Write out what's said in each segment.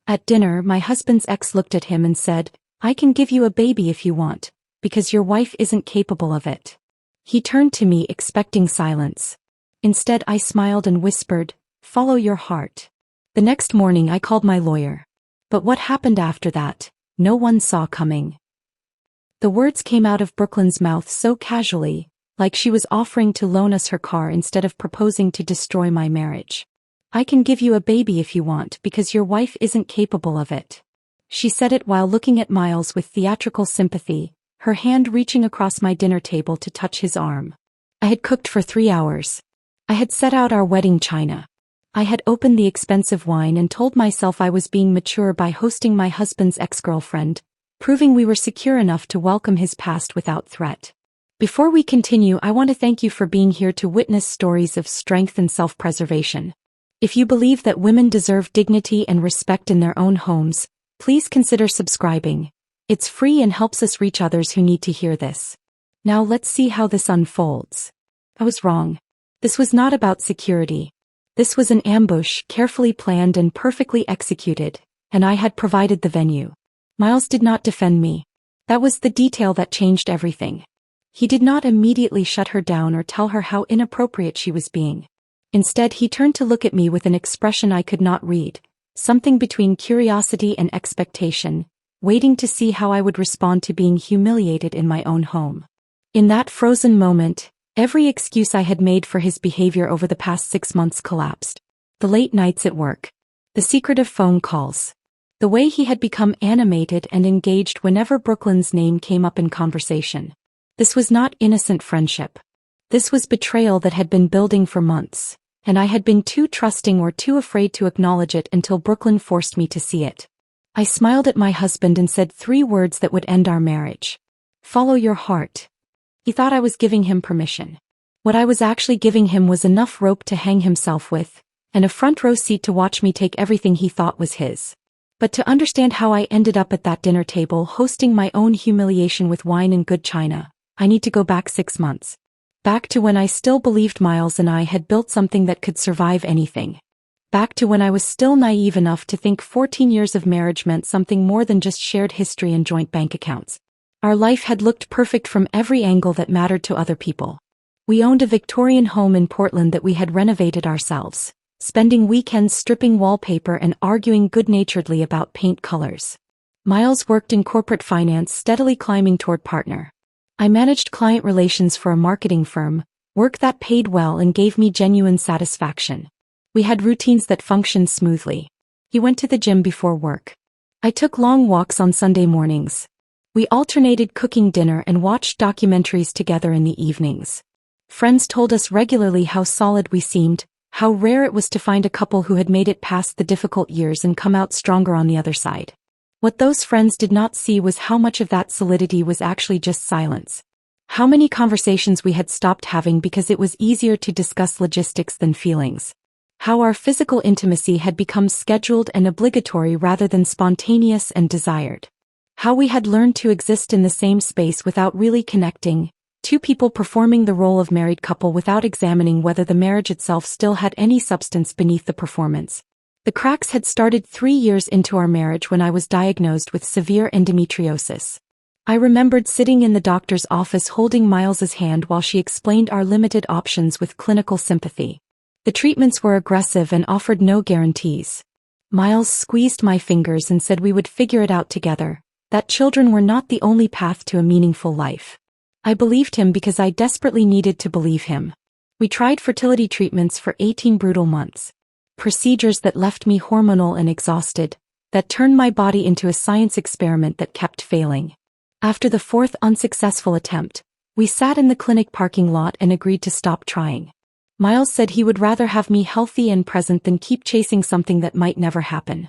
At dinner, my husband's ex looked at him and said, "I can give you a baby if you want, because your wife isn't capable of it." He turned to me expecting silence. Instead, I smiled and whispered, "Follow your heart." The next morning I called my lawyer. But what happened after that, no one saw coming. The words came out of Brooklyn's mouth so casually, like she was offering to loan us her car instead of proposing to destroy my marriage. "I can give you a baby if you want because your wife isn't capable of it." She said it while looking at Miles with theatrical sympathy, her hand reaching across my dinner table to touch his arm. I had cooked for 3 hours. I had set out our wedding china. I had opened the expensive wine and told myself I was being mature by hosting my husband's ex-girlfriend, proving we were secure enough to welcome his past without threat. Before we continue, I want to thank you for being here to witness stories of strength and self-preservation. If you believe that women deserve dignity and respect in their own homes, please consider subscribing. It's free and helps us reach others who need to hear this. Now let's see how this unfolds. I was wrong. This was not about security. This was an ambush, carefully planned and perfectly executed, and I had provided the venue. Miles did not defend me. That was the detail that changed everything. He did not immediately shut her down or tell her how inappropriate she was being. Instead, he turned to look at me with an expression I could not read, something between curiosity and expectation, waiting to see how I would respond to being humiliated in my own home. In that frozen moment, every excuse I had made for his behavior over the past 6 months collapsed. The late nights at work. The secretive phone calls. The way he had become animated and engaged whenever Brooklyn's name came up in conversation. This was not innocent friendship. This was betrayal that had been building for months, and I had been too trusting or too afraid to acknowledge it until Brooklyn forced me to see it. I smiled at my husband and said 3 words that would end our marriage. "Follow your heart." He thought I was giving him permission. What I was actually giving him was enough rope to hang himself with, and a front row seat to watch me take everything he thought was his. But to understand how I ended up at that dinner table hosting my own humiliation with wine and good china, I need to go back 6 months. Back to when I still believed Miles and I had built something that could survive anything. Back to when I was still naive enough to think 14 years of marriage meant something more than just shared history and joint bank accounts. Our life had looked perfect from every angle that mattered to other people. We owned a Victorian home in Portland that we had renovated ourselves, spending weekends stripping wallpaper and arguing good-naturedly about paint colors. Miles worked in corporate finance, steadily climbing toward partner. I managed client relations for a marketing firm, work that paid well and gave me genuine satisfaction. We had routines that functioned smoothly. He went to the gym before work. I took long walks on Sunday mornings. We alternated cooking dinner and watched documentaries together in the evenings. Friends told us regularly how solid we seemed, how rare it was to find a couple who had made it past the difficult years and come out stronger on the other side. What those friends did not see was how much of that solidity was actually just silence. How many conversations we had stopped having because it was easier to discuss logistics than feelings. How our physical intimacy had become scheduled and obligatory rather than spontaneous and desired. How we had learned to exist in the same space without really connecting, 2 people performing the role of married couple without examining whether the marriage itself still had any substance beneath the performance. The cracks had started 3 years into our marriage when I was diagnosed with severe endometriosis. I remembered sitting in the doctor's office holding Miles's hand while she explained our limited options with clinical sympathy. The treatments were aggressive and offered no guarantees. Miles squeezed my fingers and said we would figure it out together, that children were not the only path to a meaningful life. I believed him because I desperately needed to believe him. We tried fertility treatments for 18 brutal months. Procedures that left me hormonal and exhausted, that turned my body into a science experiment that kept failing. After the 4th unsuccessful attempt, we sat in the clinic parking lot and agreed to stop trying. Miles said he would rather have me healthy and present than keep chasing something that might never happen.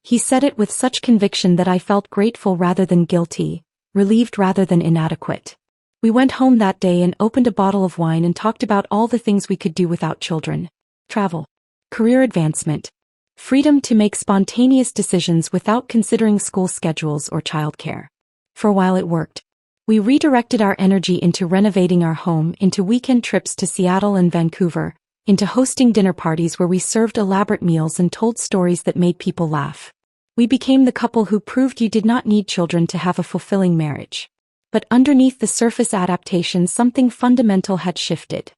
He said it with such conviction that I felt grateful rather than guilty, relieved rather than inadequate. We went home that day and opened a bottle of wine and talked about all the things we could do without children. Travel. Career advancement. Freedom to make spontaneous decisions without considering school schedules or childcare. For a while it worked. We redirected our energy into renovating our home, into weekend trips to Seattle and Vancouver, into hosting dinner parties where we served elaborate meals and told stories that made people laugh. We became the couple who proved you did not need children to have a fulfilling marriage. But underneath the surface adaptation, something fundamental had shifted.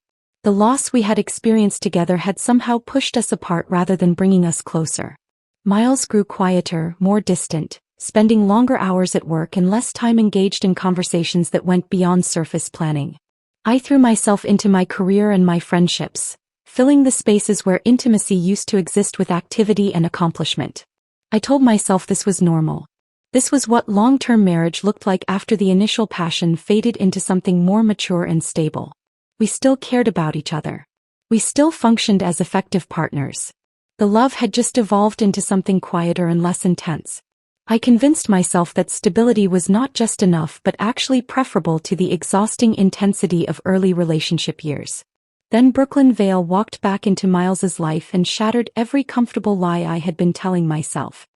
The loss we had experienced together had somehow pushed us apart rather than bringing us closer. Miles grew quieter, more distant, spending longer hours at work and less time engaged in conversations that went beyond surface planning. I threw myself into my career and my friendships, filling the spaces where intimacy used to exist with activity and accomplishment. I told myself this was normal. This was what long-term marriage looked like after the initial passion faded into something more mature and stable. We still cared about each other. We still functioned as effective partners. The love had just evolved into something quieter and less intense. I convinced myself that stability was not just enough but actually preferable to the exhausting intensity of early relationship years. Then Brooklyn Vale walked back into Miles's life and shattered every comfortable lie I had been telling myself.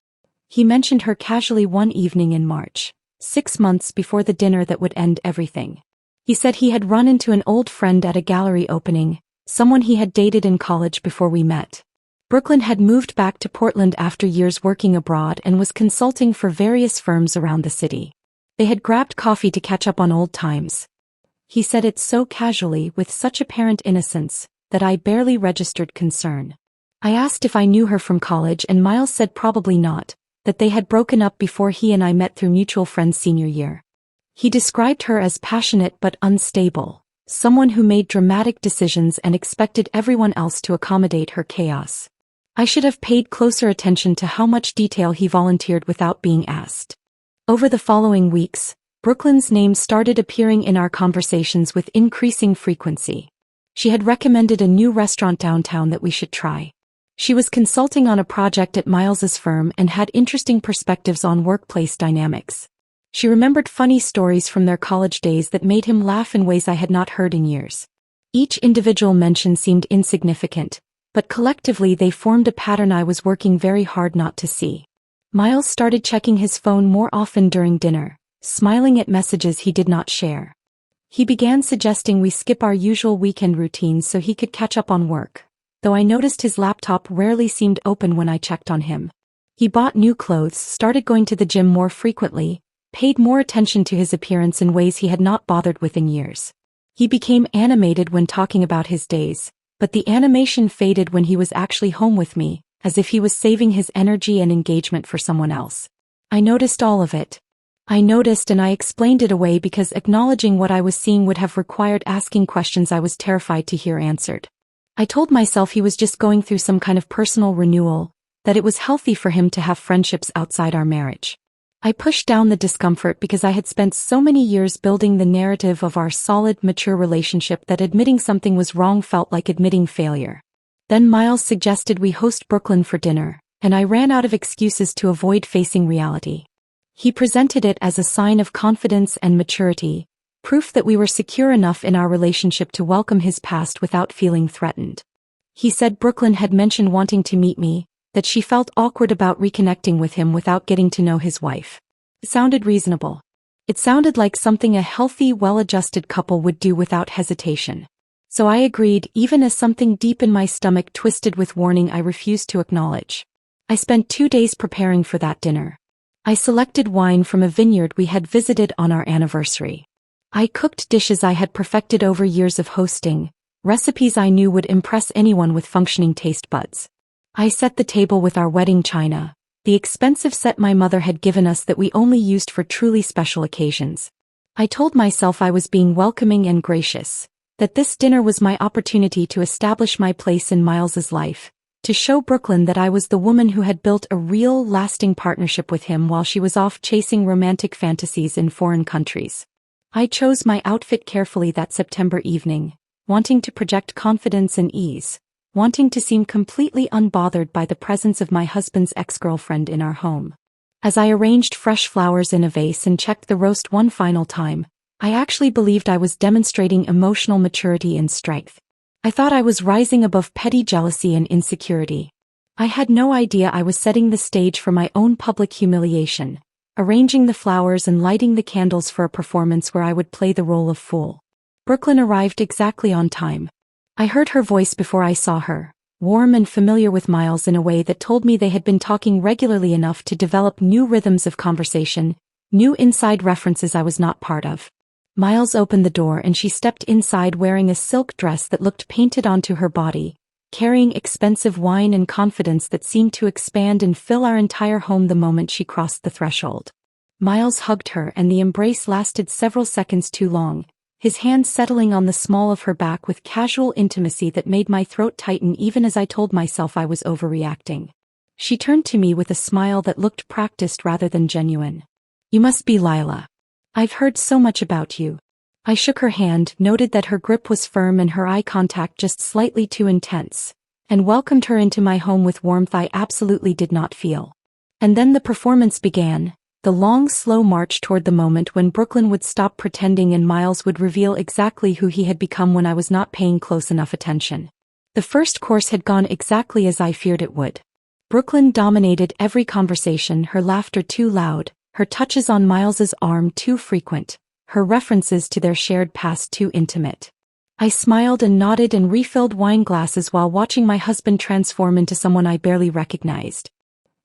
He mentioned her casually one evening in March, 6 months before the dinner that would end everything. He said he had run into an old friend at a gallery opening, someone he had dated in college before we met. Brooklyn had moved back to Portland after years working abroad and was consulting for various firms around the city. They had grabbed coffee to catch up on old times. He said it so casually, with such apparent innocence, that I barely registered concern. I asked if I knew her from college and Miles said probably not, that they had broken up before he and I met through mutual friends senior year. He described her as passionate but unstable, someone who made dramatic decisions and expected everyone else to accommodate her chaos. I should have paid closer attention to how much detail he volunteered without being asked. Over the following weeks, Brooklyn's name started appearing in our conversations with increasing frequency. She had recommended a new restaurant downtown that we should try. She was consulting on a project at Miles's firm and had interesting perspectives on workplace dynamics. She remembered funny stories from their college days that made him laugh in ways I had not heard in years. Each individual mention seemed insignificant, but collectively they formed a pattern I was working very hard not to see. Miles started checking his phone more often during dinner, smiling at messages he did not share. He began suggesting we skip our usual weekend routines so he could catch up on work, though I noticed his laptop rarely seemed open when I checked on him. He bought new clothes, started going to the gym more frequently, paid more attention to his appearance in ways he had not bothered with in years. He became animated when talking about his days, but the animation faded when he was actually home with me, as if he was saving his energy and engagement for someone else. I noticed all of it. I noticed and I explained it away because acknowledging what I was seeing would have required asking questions I was terrified to hear answered. I told myself he was just going through some kind of personal renewal, that it was healthy for him to have friendships outside our marriage. I pushed down the discomfort because I had spent so many years building the narrative of our solid, mature relationship that admitting something was wrong felt like admitting failure. Then Miles suggested we host Brooklyn for dinner, and I ran out of excuses to avoid facing reality. He presented it as a sign of confidence and maturity, proof that we were secure enough in our relationship to welcome his past without feeling threatened. He said Brooklyn had mentioned wanting to meet me, that she felt awkward about reconnecting with him without getting to know his wife. It sounded reasonable. It sounded like something a healthy, well-adjusted couple would do without hesitation. So I agreed, even as something deep in my stomach twisted with warning I refused to acknowledge. I spent 2 days preparing for that dinner. I selected wine from a vineyard we had visited on our anniversary. I cooked dishes I had perfected over years of hosting, recipes I knew would impress anyone with functioning taste buds. I set the table with our wedding china, the expensive set my mother had given us that we only used for truly special occasions. I told myself I was being welcoming and gracious, that this dinner was my opportunity to establish my place in Miles's life, to show Brooklyn that I was the woman who had built a real, lasting partnership with him while she was off chasing romantic fantasies in foreign countries. I chose my outfit carefully that September evening, wanting to project confidence and ease, wanting to seem completely unbothered by the presence of my husband's ex-girlfriend in our home. As I arranged fresh flowers in a vase and checked the roast one final time, I actually believed I was demonstrating emotional maturity and strength. I thought I was rising above petty jealousy and insecurity. I had no idea I was setting the stage for my own public humiliation, arranging the flowers and lighting the candles for a performance where I would play the role of fool. Brooklyn arrived exactly on time. I heard her voice before I saw her, warm and familiar with Miles in a way that told me they had been talking regularly enough to develop new rhythms of conversation, new inside references I was not part of. Miles opened the door and she stepped inside wearing a silk dress that looked painted onto her body, carrying expensive wine and confidence that seemed to expand and fill our entire home the moment she crossed the threshold. Miles hugged her and the embrace lasted several seconds too long, his hand settling on the small of her back with casual intimacy that made my throat tighten even as I told myself I was overreacting. She turned to me with a smile that looked practiced rather than genuine. "You must be Lila. I've heard so much about you." I shook her hand, noted that her grip was firm and her eye contact just slightly too intense, and welcomed her into my home with warmth I absolutely did not feel. And then the performance began, the long, slow march toward the moment when Brooklyn would stop pretending and Miles would reveal exactly who he had become when I was not paying close enough attention. The first course had gone exactly as I feared it would. Brooklyn dominated every conversation, her laughter too loud, her touches on Miles's arm too frequent, her references to their shared past too intimate. I smiled and nodded and refilled wine glasses while watching my husband transform into someone I barely recognized.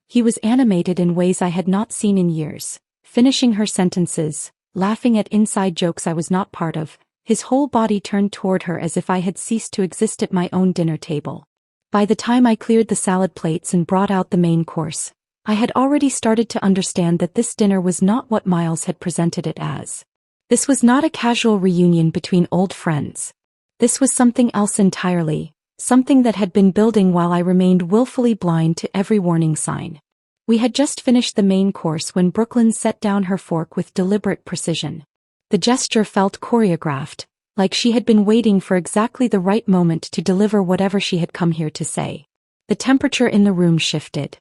He was animated in ways I had not seen in years, finishing her sentences, laughing at inside jokes I was not part of, his whole body turned toward her as if I had ceased to exist at my own dinner table. By the time I cleared the salad plates and brought out the main course, I had already started to understand that this dinner was not what Miles had presented it as. This was not a casual reunion between old friends. This was something else entirely, something that had been building while I remained willfully blind to every warning sign. We had just finished the main course when Brooklyn set down her fork with deliberate precision. The gesture felt choreographed, like she had been waiting for exactly the right moment to deliver whatever she had come here to say. The temperature in the room shifted.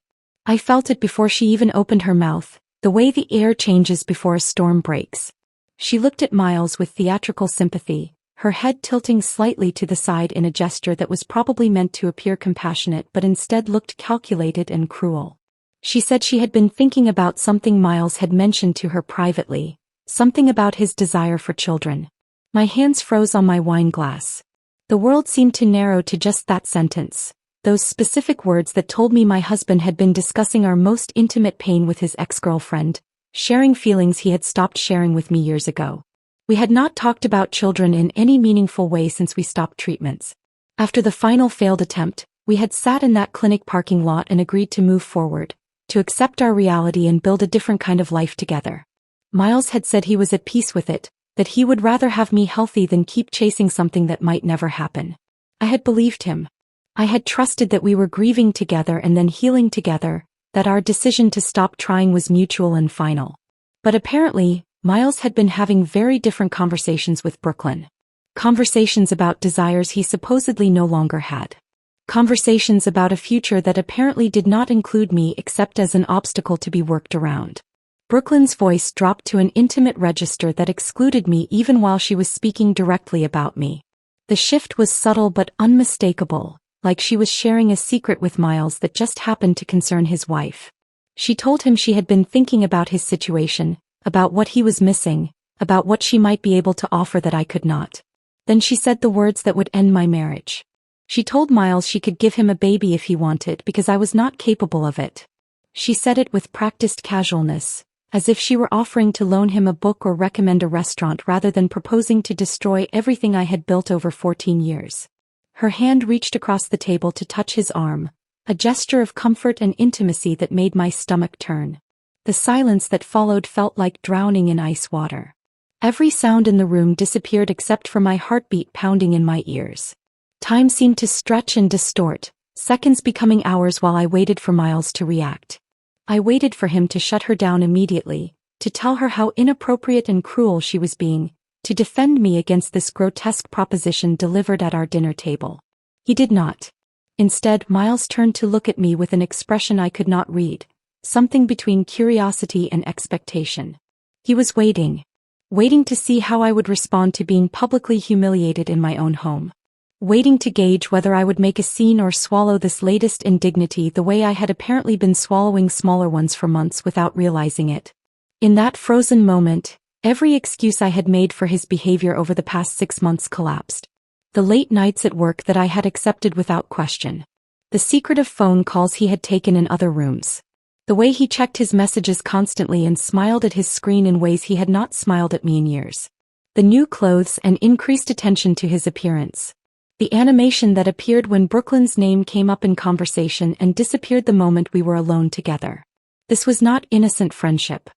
I felt it before she even opened her mouth, the way the air changes before a storm breaks. She looked at Miles with theatrical sympathy, her head tilting slightly to the side in a gesture that was probably meant to appear compassionate but instead looked calculated and cruel. She said she had been thinking about something Miles had mentioned to her privately, something about his desire for children. My hands froze on my wine glass. The world seemed to narrow to just that sentence, those specific words that told me my husband had been discussing our most intimate pain with his ex-girlfriend, sharing feelings he had stopped sharing with me years ago. We had not talked about children in any meaningful way since we stopped treatments. After the final failed attempt, we had sat in that clinic parking lot and agreed to move forward, to accept our reality and build a different kind of life together. Miles had said he was at peace with it, that he would rather have me healthy than keep chasing something that might never happen. I had believed him. I had trusted that we were grieving together and then healing together, that our decision to stop trying was mutual and final. But apparently, Miles had been having very different conversations with Brooklyn. Conversations about desires he supposedly no longer had. Conversations about a future that apparently did not include me except as an obstacle to be worked around. Brooklyn's voice dropped to an intimate register that excluded me even while she was speaking directly about me. The shift was subtle but unmistakable, like she was sharing a secret with Miles that just happened to concern his wife. She told him she had been thinking about his situation, about what he was missing, about what she might be able to offer that I could not. Then she said the words that would end my marriage. She told Miles she could give him a baby if he wanted because I was not capable of it. She said it with practiced casualness, as if she were offering to loan him a book or recommend a restaurant rather than proposing to destroy everything I had built over 14 years. Her hand reached across the table to touch his arm, a gesture of comfort and intimacy that made my stomach turn. The silence that followed felt like drowning in ice water. Every sound in the room disappeared except for my heartbeat pounding in my ears. Time seemed to stretch and distort, seconds becoming hours while I waited for Miles to react. I waited for him to shut her down immediately, to tell her how inappropriate and cruel she was being, to defend me against this grotesque proposition delivered at our dinner table. He did not. Instead, Miles turned to look at me with an expression I could not read, something between curiosity and expectation. He was waiting to see how I would respond to being publicly humiliated in my own home. Waiting to gauge whether I would make a scene or swallow this latest indignity the way I had apparently been swallowing smaller ones for months without realizing it. In that frozen moment, every excuse I had made for his behavior over the past 6 months collapsed. The late nights at work that I had accepted without question. The secretive phone calls he had taken in other rooms. The way he checked his messages constantly and smiled at his screen in ways he had not smiled at me in years. The new clothes and increased attention to his appearance. The animation that appeared when Brooklyn's name came up in conversation and disappeared the moment we were alone together. This was not innocent friendship.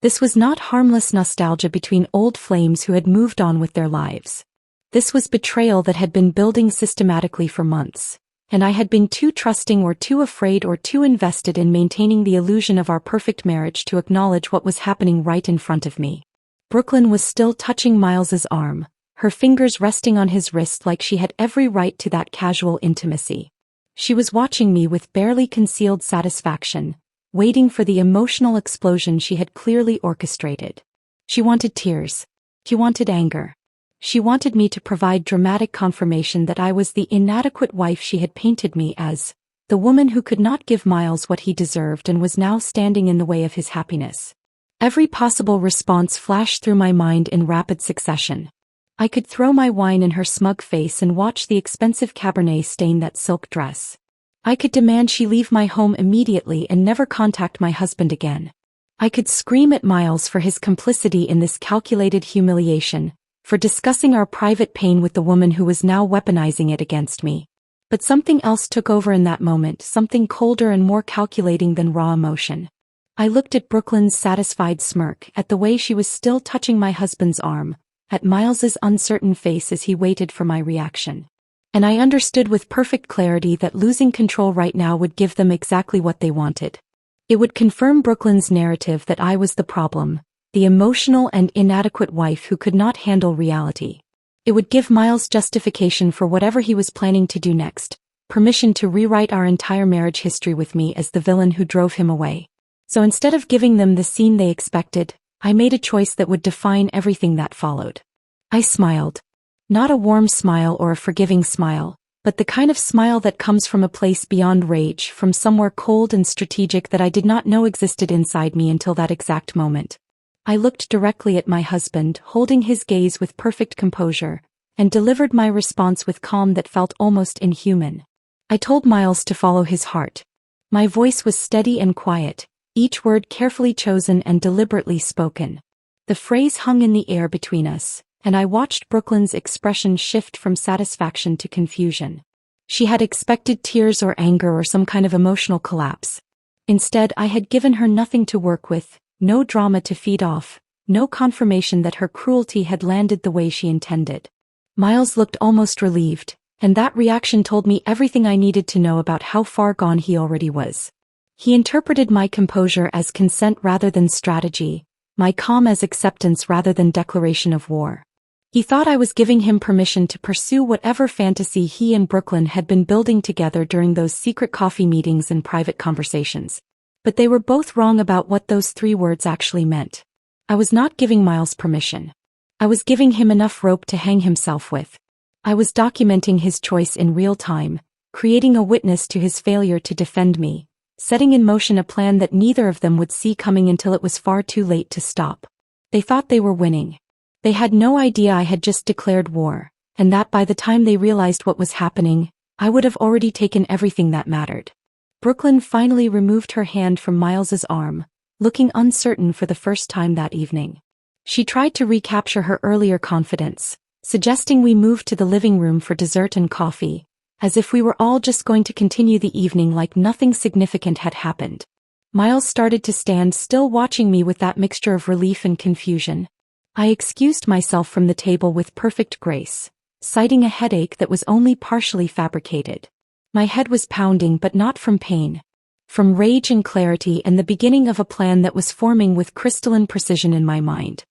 This was not harmless nostalgia between old flames who had moved on with their lives. This was betrayal that had been building systematically for months, and I had been too trusting or too afraid or too invested in maintaining the illusion of our perfect marriage to acknowledge what was happening right in front of me. Brooklyn was still touching Miles's arm, her fingers resting on his wrist like she had every right to that casual intimacy. She was watching me with barely concealed satisfaction, waiting for the emotional explosion she had clearly orchestrated. She wanted tears. She wanted anger. She wanted me to provide dramatic confirmation that I was the inadequate wife she had painted me as, the woman who could not give Miles what he deserved and was now standing in the way of his happiness. Every possible response flashed through my mind in rapid succession. I could throw my wine in her smug face and watch the expensive Cabernet stain that silk dress. I could demand she leave my home immediately and never contact my husband again. I could scream at Miles for his complicity in this calculated humiliation, for discussing our private pain with the woman who was now weaponizing it against me. But something else took over in that moment, something colder and more calculating than raw emotion. I looked at Brooklyn's satisfied smirk, at the way she was still touching my husband's arm, at Miles's uncertain face as he waited for my reaction. And I understood with perfect clarity that losing control right now would give them exactly what they wanted. It would confirm Brooklyn's narrative that I was the problem, the emotional and inadequate wife who could not handle reality. It would give Miles justification for whatever he was planning to do next, permission to rewrite our entire marriage history with me as the villain who drove him away. So instead of giving them the scene they expected, I made a choice that would define everything that followed. I smiled. Not a warm smile or a forgiving smile, but the kind of smile that comes from a place beyond rage, from somewhere cold and strategic that I did not know existed inside me until that exact moment. I looked directly at my husband, holding his gaze with perfect composure, and delivered my response with calm that felt almost inhuman. I told Miles to follow his heart. My voice was steady and quiet, each word carefully chosen and deliberately spoken. The phrase hung in the air between us, and I watched Brooklyn's expression shift from satisfaction to confusion. She had expected tears or anger or some kind of emotional collapse. Instead, I had given her nothing to work with, no drama to feed off, no confirmation that her cruelty had landed the way she intended. Miles looked almost relieved, and that reaction told me everything I needed to know about how far gone he already was. He interpreted my composure as consent rather than strategy, my calm as acceptance rather than declaration of war. He thought I was giving him permission to pursue whatever fantasy he and Brooklyn had been building together during those secret coffee meetings and private conversations. But they were both wrong about what those 3 words actually meant. I was not giving Miles permission. I was giving him enough rope to hang himself with. I was documenting his choice in real time, creating a witness to his failure to defend me, setting in motion a plan that neither of them would see coming until it was far too late to stop. They thought they were winning. They had no idea I had just declared war, and that by the time they realized what was happening, I would have already taken everything that mattered. Brooklyn finally removed her hand from Miles's arm, looking uncertain for the first time that evening. She tried to recapture her earlier confidence, suggesting we move to the living room for dessert and coffee, as if we were all just going to continue the evening like nothing significant had happened. Miles started to stand still, watching me with that mixture of relief and confusion. I excused myself from the table with perfect grace, citing a headache that was only partially fabricated. My head was pounding, but not from pain. From rage and clarity and the beginning of a plan that was forming with crystalline precision in my mind.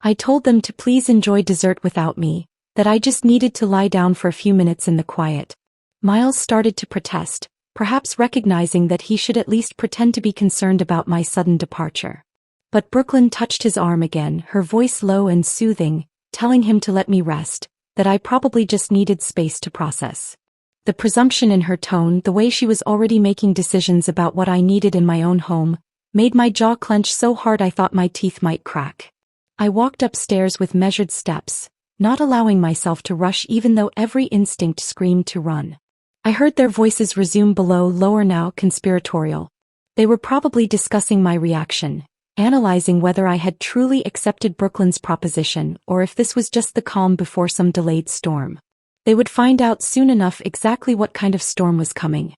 I told them to please enjoy dessert without me, that I just needed to lie down for a few minutes in the quiet. Miles started to protest, perhaps recognizing that he should at least pretend to be concerned about my sudden departure. But Brooklyn touched his arm again, her voice low and soothing, telling him to let me rest, that I probably just needed space to process. The presumption in her tone, the way she was already making decisions about what I needed in my own home, made my jaw clench so hard I thought my teeth might crack. I walked upstairs with measured steps, not allowing myself to rush even though every instinct screamed to run. I heard their voices resume below, lower now, conspiratorial. They were probably discussing my reaction, analyzing whether I had truly accepted Brooklyn's proposition or if this was just the calm before some delayed storm. They would find out soon enough exactly what kind of storm was coming.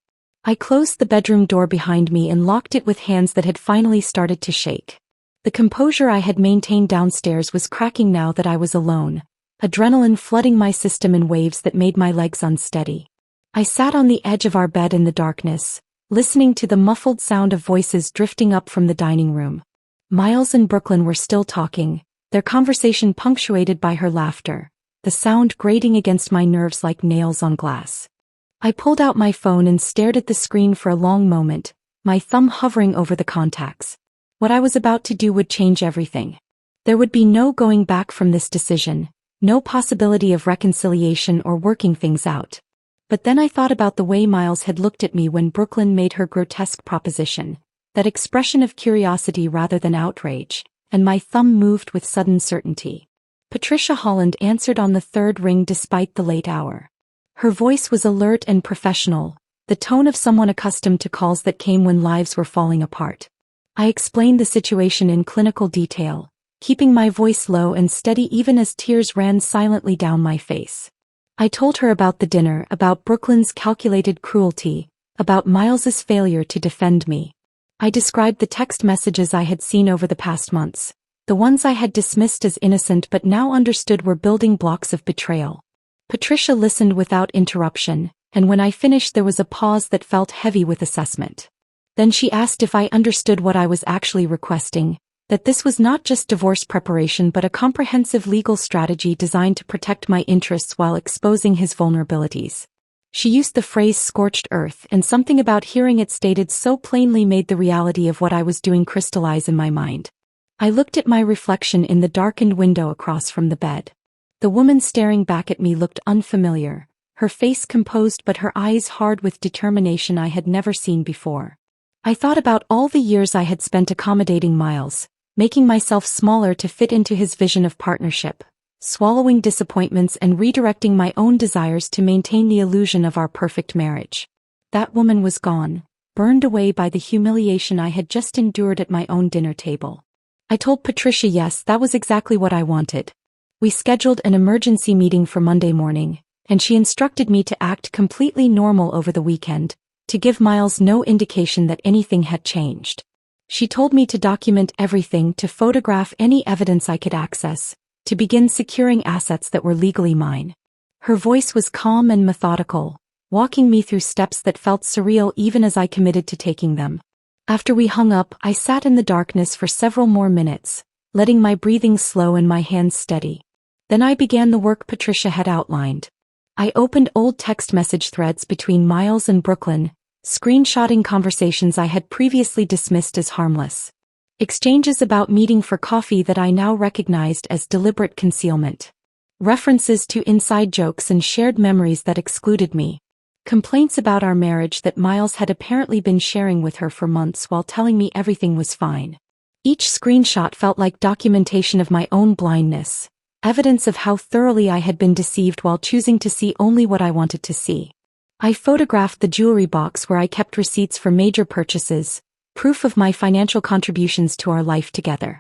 I closed the bedroom door behind me and locked it with hands that had finally started to shake. The composure I had maintained downstairs was cracking now that I was alone, adrenaline flooding my system in waves that made my legs unsteady. I sat on the edge of our bed in the darkness, listening to the muffled sound of voices drifting up from the dining room. Miles and Brooklyn were still talking, their conversation punctuated by her laughter, the sound grating against my nerves like nails on glass. I pulled out my phone and stared at the screen for a long moment, my thumb hovering over the contacts. What I was about to do would change everything. There would be no going back from this decision, no possibility of reconciliation or working things out. But then I thought about the way Miles had looked at me when Brooklyn made her grotesque proposition, that expression of curiosity rather than outrage, and my thumb moved with sudden certainty. Patricia Holland answered on the third ring despite the late hour. Her voice was alert and professional, the tone of someone accustomed to calls that came when lives were falling apart. I explained the situation in clinical detail, keeping my voice low and steady even as tears ran silently down my face. I told her about the dinner, about Brooklyn's calculated cruelty, about Miles's failure to defend me. I described the text messages I had seen over the past months, the ones I had dismissed as innocent but now understood were building blocks of betrayal. Patricia listened without interruption, and when I finished there was a pause that felt heavy with assessment. Then she asked if I understood what I was actually requesting, that this was not just divorce preparation but a comprehensive legal strategy designed to protect my interests while exposing his vulnerabilities. She used the phrase scorched earth, and something about hearing it stated so plainly made the reality of what I was doing crystallize in my mind. I looked at my reflection in the darkened window across from the bed. The woman staring back at me looked unfamiliar, her face composed but her eyes hard with determination I had never seen before. I thought about all the years I had spent accommodating Miles, making myself smaller to fit into his vision of partnership, swallowing disappointments and redirecting my own desires to maintain the illusion of our perfect marriage. That woman was gone, burned away by the humiliation I had just endured at my own dinner table. I told Patricia yes, that was exactly what I wanted. We scheduled an emergency meeting for Monday morning, and she instructed me to act completely normal over the weekend, to give Miles no indication that anything had changed. She told me to document everything, to photograph any evidence I could access, to begin securing assets that were legally mine. Her voice was calm and methodical, walking me through steps that felt surreal even as I committed to taking them. After we hung up, I sat in the darkness for several more minutes, letting my breathing slow and my hands steady. Then I began the work Patricia had outlined. I opened old text message threads between Miles and Brooklyn, screenshotting conversations I had previously dismissed as harmless. Exchanges about meeting for coffee that I now recognized as deliberate concealment. References to inside jokes and shared memories that excluded me. Complaints about our marriage that Miles had apparently been sharing with her for months while telling me everything was fine. Each screenshot felt like documentation of my own blindness, evidence of how thoroughly I had been deceived while choosing to see only what I wanted to see. I photographed the jewelry box where I kept receipts for major purchases, proof of my financial contributions to our life together.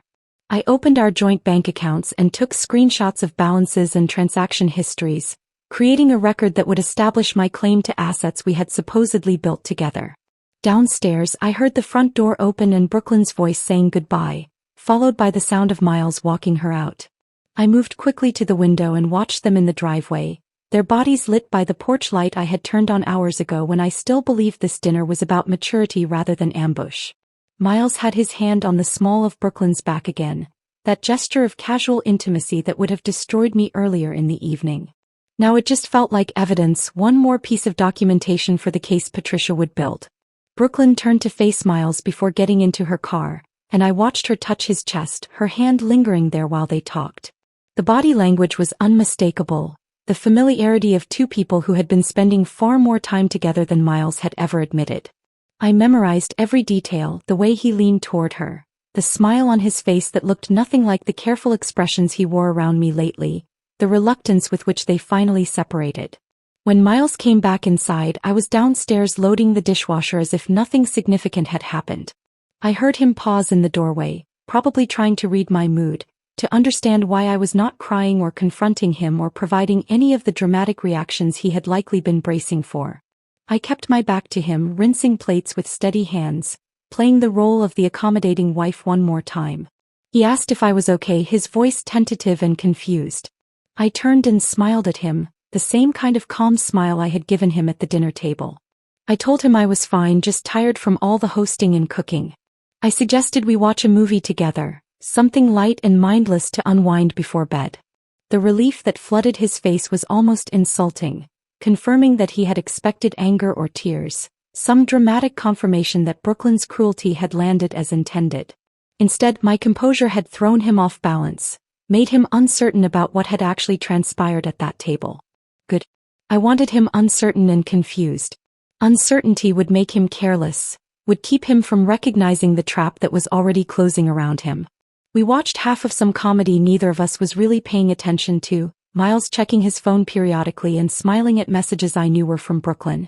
I opened our joint bank accounts and took screenshots of balances and transaction histories, creating a record that would establish my claim to assets we had supposedly built together. Downstairs, I heard the front door open and Brooklyn's voice saying goodbye, followed by the sound of Miles walking her out. I moved quickly to the window and watched them in the driveway, their bodies lit by the porch light I had turned on hours ago when I still believed this dinner was about maturity rather than ambush. Miles had his hand on the small of Brooklyn's back again, that gesture of casual intimacy that would have destroyed me earlier in the evening. Now it just felt like evidence, one more piece of documentation for the case Patricia would build. Brooklyn turned to face Miles before getting into her car, and I watched her touch his chest, her hand lingering there while they talked. The body language was unmistakable, the familiarity of two people who had been spending far more time together than Miles had ever admitted. I memorized every detail, the way he leaned toward her, the smile on his face that looked nothing like the careful expressions he wore around me lately, the reluctance with which they finally separated. When Miles came back inside, I was downstairs loading the dishwasher as if nothing significant had happened. I heard him pause in the doorway, probably trying to read my mood, to understand why I was not crying or confronting him or providing any of the dramatic reactions he had likely been bracing for. I kept my back to him, rinsing plates with steady hands, playing the role of the accommodating wife one more time. He asked if I was okay, his voice tentative and confused. I turned and smiled at him, the same kind of calm smile I had given him at the dinner table. I told him I was fine, just tired from all the hosting and cooking. I suggested we watch a movie together, something light and mindless to unwind before bed. The relief that flooded his face was almost insulting, confirming that he had expected anger or tears, some dramatic confirmation that Brooklyn's cruelty had landed as intended. Instead, my composure had thrown him off balance, made him uncertain about what had actually transpired at that table. Good. I wanted him uncertain and confused. Uncertainty would make him careless, would keep him from recognizing the trap that was already closing around him. We watched half of some comedy neither of us was really paying attention to, Miles checking his phone periodically and smiling at messages I knew were from Brooklyn.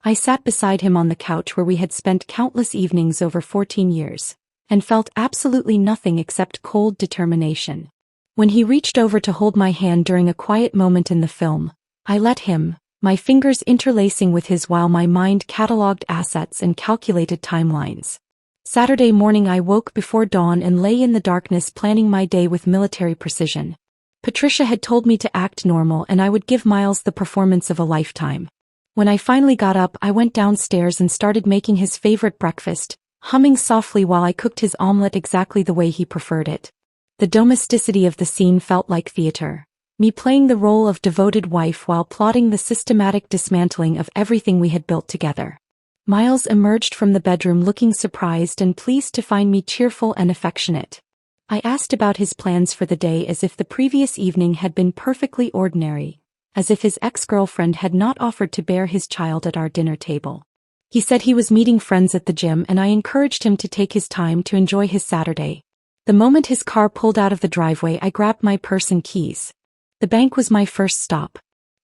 I sat beside him on the couch where we had spent countless evenings over 14 years, and felt absolutely nothing except cold determination. When he reached over to hold my hand during a quiet moment in the film, I let him, my fingers interlacing with his while my mind catalogued assets and calculated timelines. Saturday morning I woke before dawn and lay in the darkness planning my day with military precision. Patricia had told me to act normal and I would give Miles the performance of a lifetime. When I finally got up, I went downstairs and started making his favorite breakfast, humming softly while I cooked his omelette exactly the way he preferred it. The domesticity of the scene felt like theater. Me playing the role of devoted wife while plotting the systematic dismantling of everything we had built together. Miles emerged from the bedroom looking surprised and pleased to find me cheerful and affectionate. I asked about his plans for the day as if the previous evening had been perfectly ordinary, as if his ex-girlfriend had not offered to bear his child at our dinner table. He said he was meeting friends at the gym and I encouraged him to take his time to enjoy his Saturday. The moment his car pulled out of the driveway, I grabbed my purse and keys. The bank was my first stop.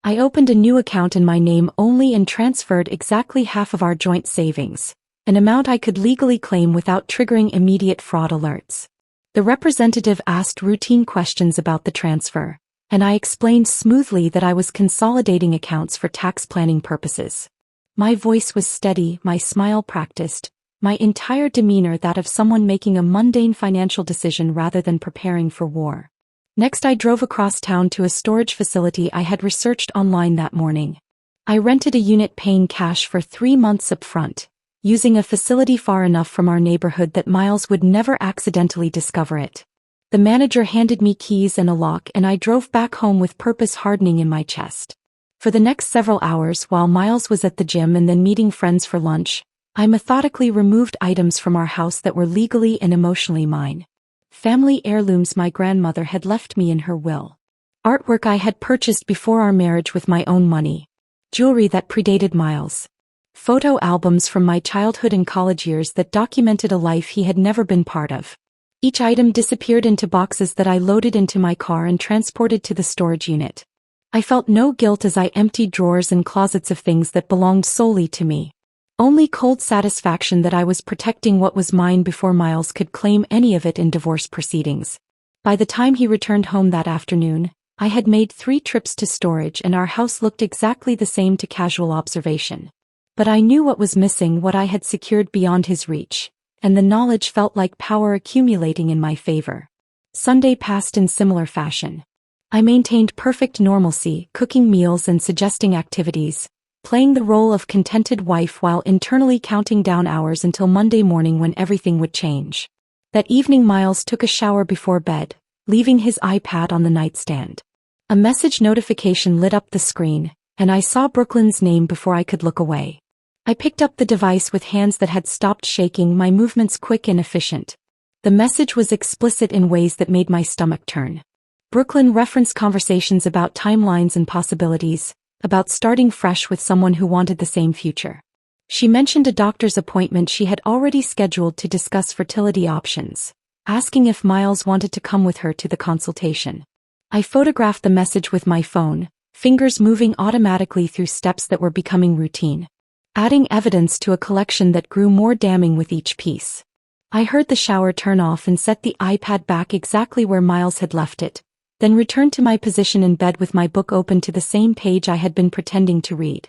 I opened a new account in my name only and transferred exactly half of our joint savings, an amount I could legally claim without triggering immediate fraud alerts. The representative asked routine questions about the transfer, and I explained smoothly that I was consolidating accounts for tax planning purposes. My voice was steady, my smile practiced, my entire demeanor that of someone making a mundane financial decision rather than preparing for war. Next I drove across town to a storage facility I had researched online that morning. I rented a unit paying cash for 3 months up front, using a facility far enough from our neighborhood that Miles would never accidentally discover it. The manager handed me keys and a lock and I drove back home with purpose hardening in my chest. For the next several hours while Miles was at the gym and then meeting friends for lunch, I methodically removed items from our house that were legally and emotionally mine. Family heirlooms my grandmother had left me in her will. Artwork I had purchased before our marriage with my own money. Jewelry that predated Miles. Photo albums from my childhood and college years that documented a life he had never been part of. Each item disappeared into boxes that I loaded into my car and transported to the storage unit. I felt no guilt as I emptied drawers and closets of things that belonged solely to me. Only cold satisfaction that I was protecting what was mine before Miles could claim any of it in divorce proceedings. By the time he returned home that afternoon, I had made 3 trips to storage and our house looked exactly the same to casual observation. But I knew what was missing, what I had secured beyond his reach, and the knowledge felt like power accumulating in my favor. Sunday passed in similar fashion. I maintained perfect normalcy, cooking meals and suggesting activities, playing the role of contented wife while internally counting down hours until Monday morning when everything would change. That evening Miles took a shower before bed, leaving his iPad on the nightstand. A message notification lit up the screen, and I saw Brooklyn's name before I could look away. I picked up the device with hands that had stopped shaking, my movements quick and efficient. The message was explicit in ways that made my stomach turn. Brooklyn referenced conversations about timelines and possibilities, about starting fresh with someone who wanted the same future. She mentioned a doctor's appointment she had already scheduled to discuss fertility options, asking if Miles wanted to come with her to the consultation. I photographed the message with my phone, fingers moving automatically through steps that were becoming routine, adding evidence to a collection that grew more damning with each piece. I heard the shower turn off and set the iPad back exactly where Miles had left it, then returned to my position in bed with my book open to the same page I had been pretending to read.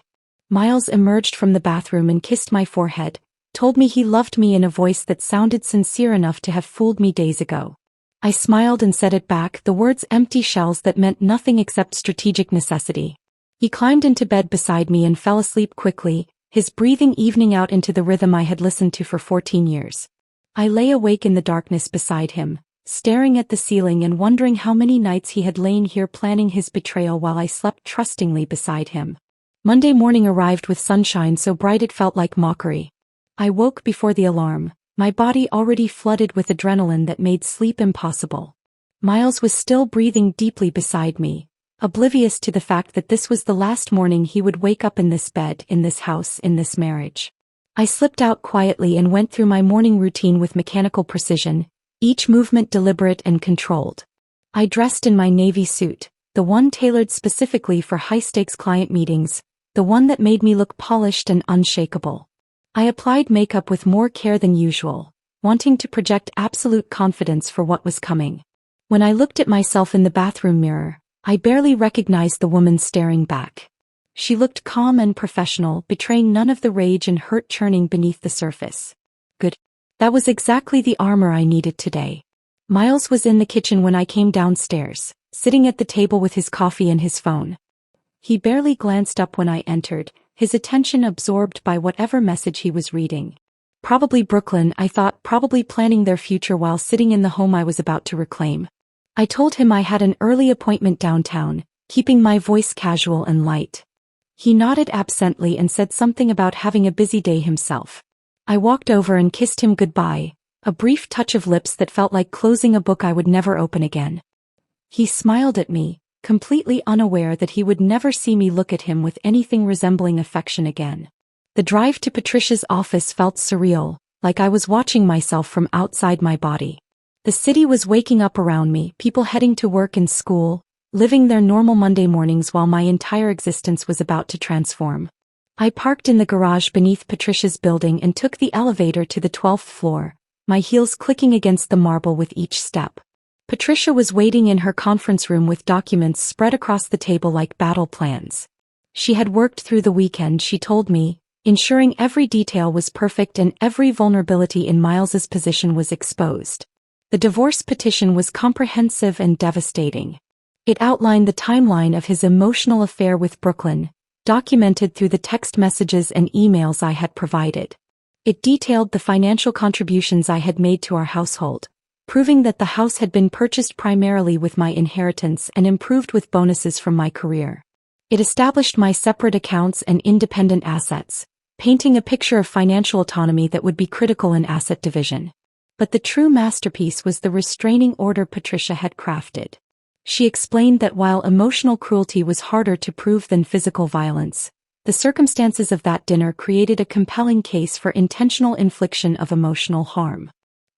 Miles emerged from the bathroom and kissed my forehead, told me he loved me in a voice that sounded sincere enough to have fooled me days ago. I smiled and said it back, the words empty shells that meant nothing except strategic necessity. He climbed into bed beside me and fell asleep quickly, his breathing evening out into the rhythm I had listened to for 14 years. I lay awake in the darkness beside him, staring at the ceiling and wondering how many nights he had lain here planning his betrayal while I slept trustingly beside him. Monday morning arrived with sunshine so bright it felt like mockery. I woke before the alarm, my body already flooded with adrenaline that made sleep impossible. Miles was still breathing deeply beside me, oblivious to the fact that this was the last morning he would wake up in this bed, in this house, in this marriage. I slipped out quietly and went through my morning routine with mechanical precision, each movement deliberate and controlled. I dressed in my navy suit, the one tailored specifically for high-stakes client meetings, the one that made me look polished and unshakable. I applied makeup with more care than usual, wanting to project absolute confidence for what was coming. When I looked at myself in the bathroom mirror, I barely recognized the woman staring back. She looked calm and professional, betraying none of the rage and hurt churning beneath the surface. Good. That was exactly the armor I needed today. Miles was in the kitchen when I came downstairs, sitting at the table with his coffee and his phone. He barely glanced up when I entered, his attention absorbed by whatever message he was reading. Probably Brooklyn, I thought, probably planning their future while sitting in the home I was about to reclaim. I told him I had an early appointment downtown, keeping my voice casual and light. He nodded absently and said something about having a busy day himself. I walked over and kissed him goodbye, a brief touch of lips that felt like closing a book I would never open again. He smiled at me, completely unaware that he would never see me look at him with anything resembling affection again. The drive to Patricia's office felt surreal, like I was watching myself from outside my body. The city was waking up around me, people heading to work and school, living their normal Monday mornings while my entire existence was about to transform. I parked in the garage beneath Patricia's building and took the elevator to the 12th floor, my heels clicking against the marble with each step. Patricia was waiting in her conference room with documents spread across the table like battle plans. She had worked through the weekend, she told me, ensuring every detail was perfect and every vulnerability in Miles's position was exposed. The divorce petition was comprehensive and devastating. It outlined the timeline of his emotional affair with Brooklyn, documented through the text messages and emails I had provided. It detailed the financial contributions I had made to our household, proving that the house had been purchased primarily with my inheritance and improved with bonuses from my career. It established my separate accounts and independent assets, painting a picture of financial autonomy that would be critical in asset division. But the true masterpiece was the restraining order Patricia had crafted. She explained that while emotional cruelty was harder to prove than physical violence, the circumstances of that dinner created a compelling case for intentional infliction of emotional harm.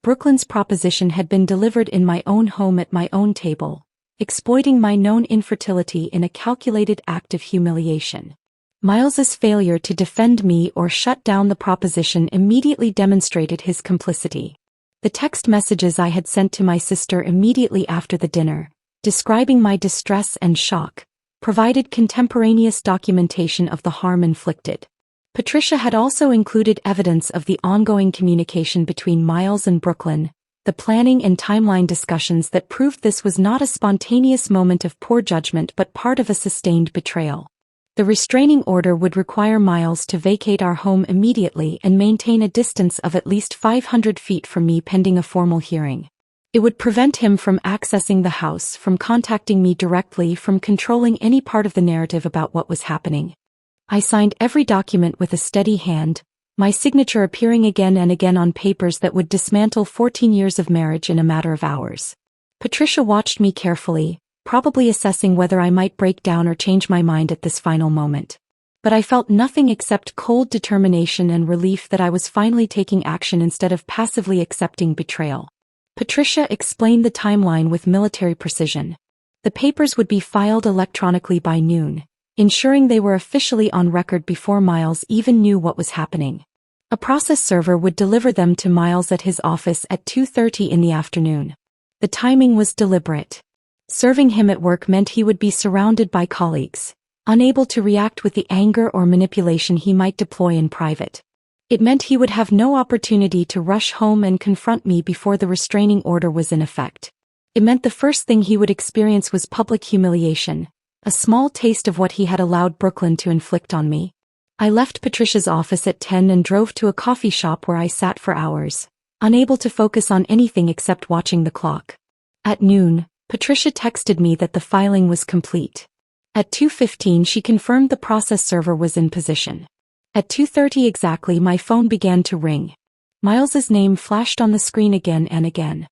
Brooklyn's proposition had been delivered in my own home at my own table, exploiting my known infertility in a calculated act of humiliation. Miles's failure to defend me or shut down the proposition immediately demonstrated his complicity. The text messages I had sent to my sister immediately after the dinner, describing my distress and shock, provided contemporaneous documentation of the harm inflicted. Patricia had also included evidence of the ongoing communication between Miles and Brooklyn, the planning and timeline discussions that proved this was not a spontaneous moment of poor judgment but part of a sustained betrayal. The restraining order would require Miles to vacate our home immediately and maintain a distance of at least 500 feet from me pending a formal hearing. It would prevent him from accessing the house, from contacting me directly, from controlling any part of the narrative about what was happening. I signed every document with a steady hand, my signature appearing again and again on papers that would dismantle 14 years of marriage in a matter of hours. Patricia watched me carefully, probably assessing whether I might break down or change my mind at this final moment. But I felt nothing except cold determination and relief that I was finally taking action instead of passively accepting betrayal. Patricia explained the timeline with military precision. The papers would be filed electronically by noon, ensuring they were officially on record before Miles even knew what was happening. A process server would deliver them to Miles at his office at 2:30 in the afternoon. The timing was deliberate. Serving him at work meant he would be surrounded by colleagues, unable to react with the anger or manipulation he might deploy in private. It meant he would have no opportunity to rush home and confront me before the restraining order was in effect. It meant the first thing he would experience was public humiliation, a small taste of what he had allowed Brooklyn to inflict on me. I left Patricia's office at 10 and drove to a coffee shop where I sat for hours, unable to focus on anything except watching the clock. At noon, Patricia texted me that the filing was complete. At 2:15 she confirmed the process server was in position. At 2:30 exactly my phone began to ring. Miles's name flashed on the screen again and again.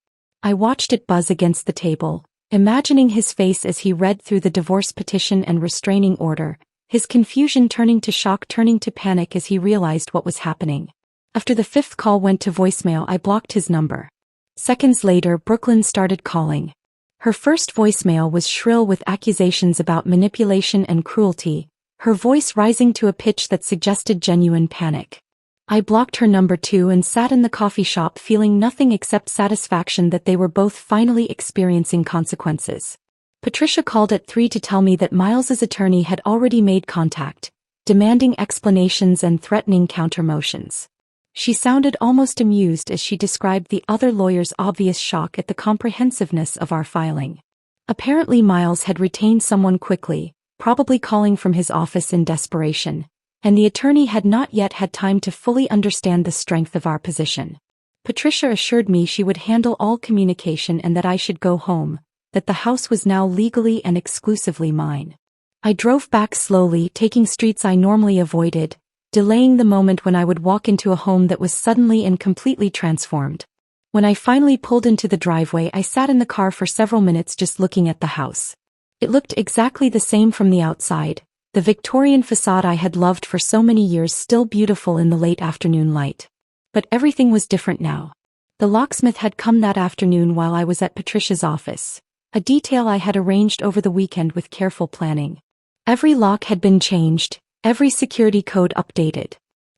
I watched it buzz against the table, imagining his face as he read through the divorce petition and restraining order, his confusion turning to shock, turning to panic as he realized what was happening. After the fifth call went to voicemail, I blocked his number. Seconds later, Brooklyn started calling. Her first voicemail was shrill with accusations about manipulation and cruelty, her voice rising to a pitch that suggested genuine panic. I blocked her number too and sat in the coffee shop feeling nothing except satisfaction that they were both finally experiencing consequences. Patricia called at 3 to tell me that Miles's attorney had already made contact, demanding explanations and threatening countermotions. She sounded almost amused as she described the other lawyer's obvious shock at the comprehensiveness of our filing. Apparently Miles had retained someone quickly, probably calling from his office in desperation, and the attorney had not yet had time to fully understand the strength of our position. Patricia assured me she would handle all communication and that I should go home, that the house was now legally and exclusively mine. I drove back slowly, taking streets I normally avoided, delaying the moment when I would walk into a home that was suddenly and completely transformed. When I finally pulled into the driveway, I sat in the car for several minutes just looking at the house. It looked exactly the same from the outside, the Victorian facade I had loved for so many years still beautiful in the late afternoon light. But everything was different now. The locksmith had come that afternoon while I was at Patricia's office, a detail I had arranged over the weekend with careful planning. Every lock had been changed, every security code updated.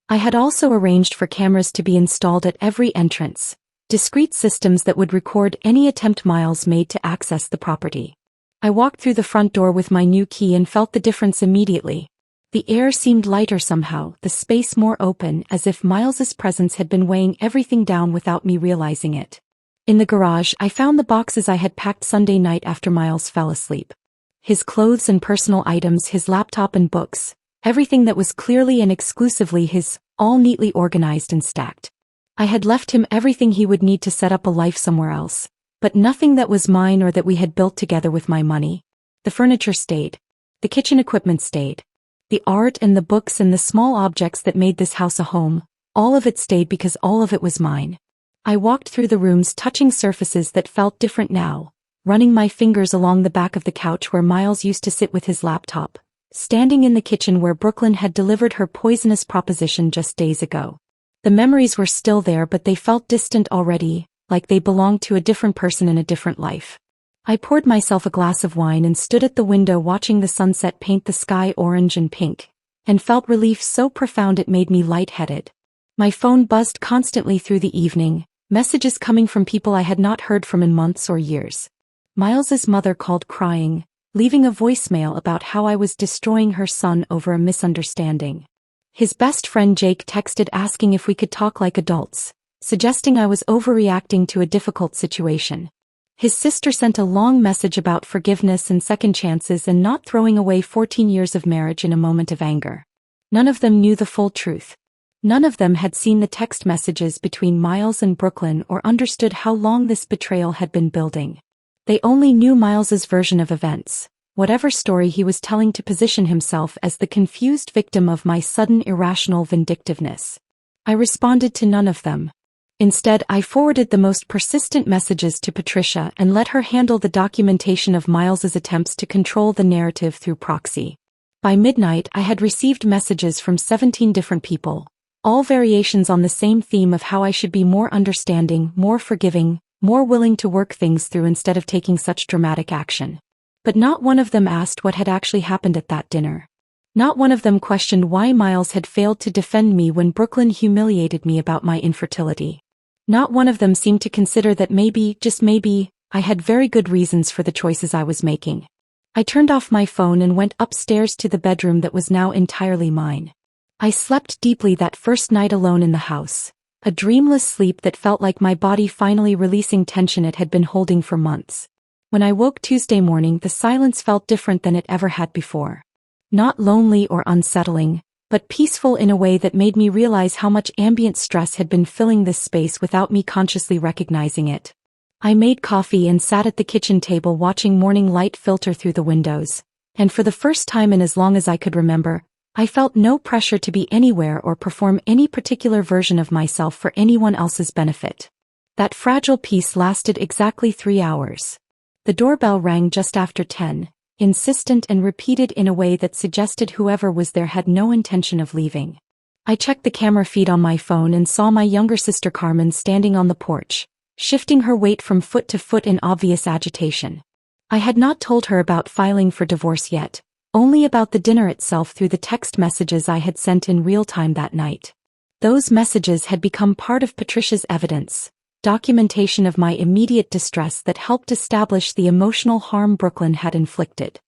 I had also arranged for cameras to be installed at every entrance, discrete systems that would record any attempt Miles made to access the property. I walked through the front door with my new key and felt the difference immediately. The air seemed lighter somehow, the space more open, as if Miles's presence had been weighing everything down without me realizing it. In the garage, I found the boxes I had packed Sunday night after Miles fell asleep. His clothes and personal items, his laptop and books, everything that was clearly and exclusively his, all neatly organized and stacked. I had left him everything he would need to set up a life somewhere else, but nothing that was mine or that we had built together with my money. The furniture stayed. The kitchen equipment stayed. The art and the books and the small objects that made this house a home, all of it stayed because all of it was mine. I walked through the rooms, touching surfaces that felt different now, running my fingers along the back of the couch where Miles used to sit with his laptop, standing in the kitchen where Brooklyn had delivered her poisonous proposition just days ago. The memories were still there, but they felt distant already, like they belonged to a different person in a different life. I poured myself a glass of wine and stood at the window watching the sunset paint the sky orange and pink, and felt relief so profound it made me lightheaded. My phone buzzed constantly through the evening, messages coming from people I had not heard from in months or years. Miles's mother called crying, leaving a voicemail about how I was destroying her son over a misunderstanding. His best friend Jake texted asking if we could talk like adults, suggesting I was overreacting to a difficult situation. His sister sent a long message about forgiveness and second chances and not throwing away 14 years of marriage in a moment of anger. None of them knew the full truth. None of them had seen the text messages between Miles and Brooklyn or understood how long this betrayal had been building. They only knew Miles's version of events, whatever story he was telling to position himself as the confused victim of my sudden irrational vindictiveness. I responded to none of them. Instead, I forwarded the most persistent messages to Patricia and let her handle the documentation of Miles's attempts to control the narrative through proxy. By midnight, I had received messages from 17 different people, all variations on the same theme of how I should be more understanding, more forgiving, more willing to work things through instead of taking such dramatic action. But not one of them asked what had actually happened at that dinner. Not one of them questioned why Miles had failed to defend me when Brooklyn humiliated me about my infertility. Not one of them seemed to consider that maybe, just maybe, I had very good reasons for the choices I was making. I turned off my phone and went upstairs to the bedroom that was now entirely mine. I slept deeply that first night alone in the house, a dreamless sleep that felt like my body finally releasing tension it had been holding for months. When I woke Tuesday morning, the silence felt different than it ever had before. Not lonely or unsettling, but peaceful in a way that made me realize how much ambient stress had been filling this space without me consciously recognizing it. I made coffee and sat at the kitchen table watching morning light filter through the windows, and for the first time in as long as I could remember, I felt no pressure to be anywhere or perform any particular version of myself for anyone else's benefit. That fragile peace lasted exactly 3 hours. The doorbell rang just after 10, insistent and repeated in a way that suggested whoever was there had no intention of leaving. I checked the camera feed on my phone and saw my younger sister Carmen standing on the porch, shifting her weight from foot to foot in obvious agitation. I had not told her about filing for divorce yet, only about the dinner itself through the text messages I had sent in real time that night. Those messages had become part of Patricia's evidence, documentation of my immediate distress that helped establish the emotional harm Brooklyn had inflicted.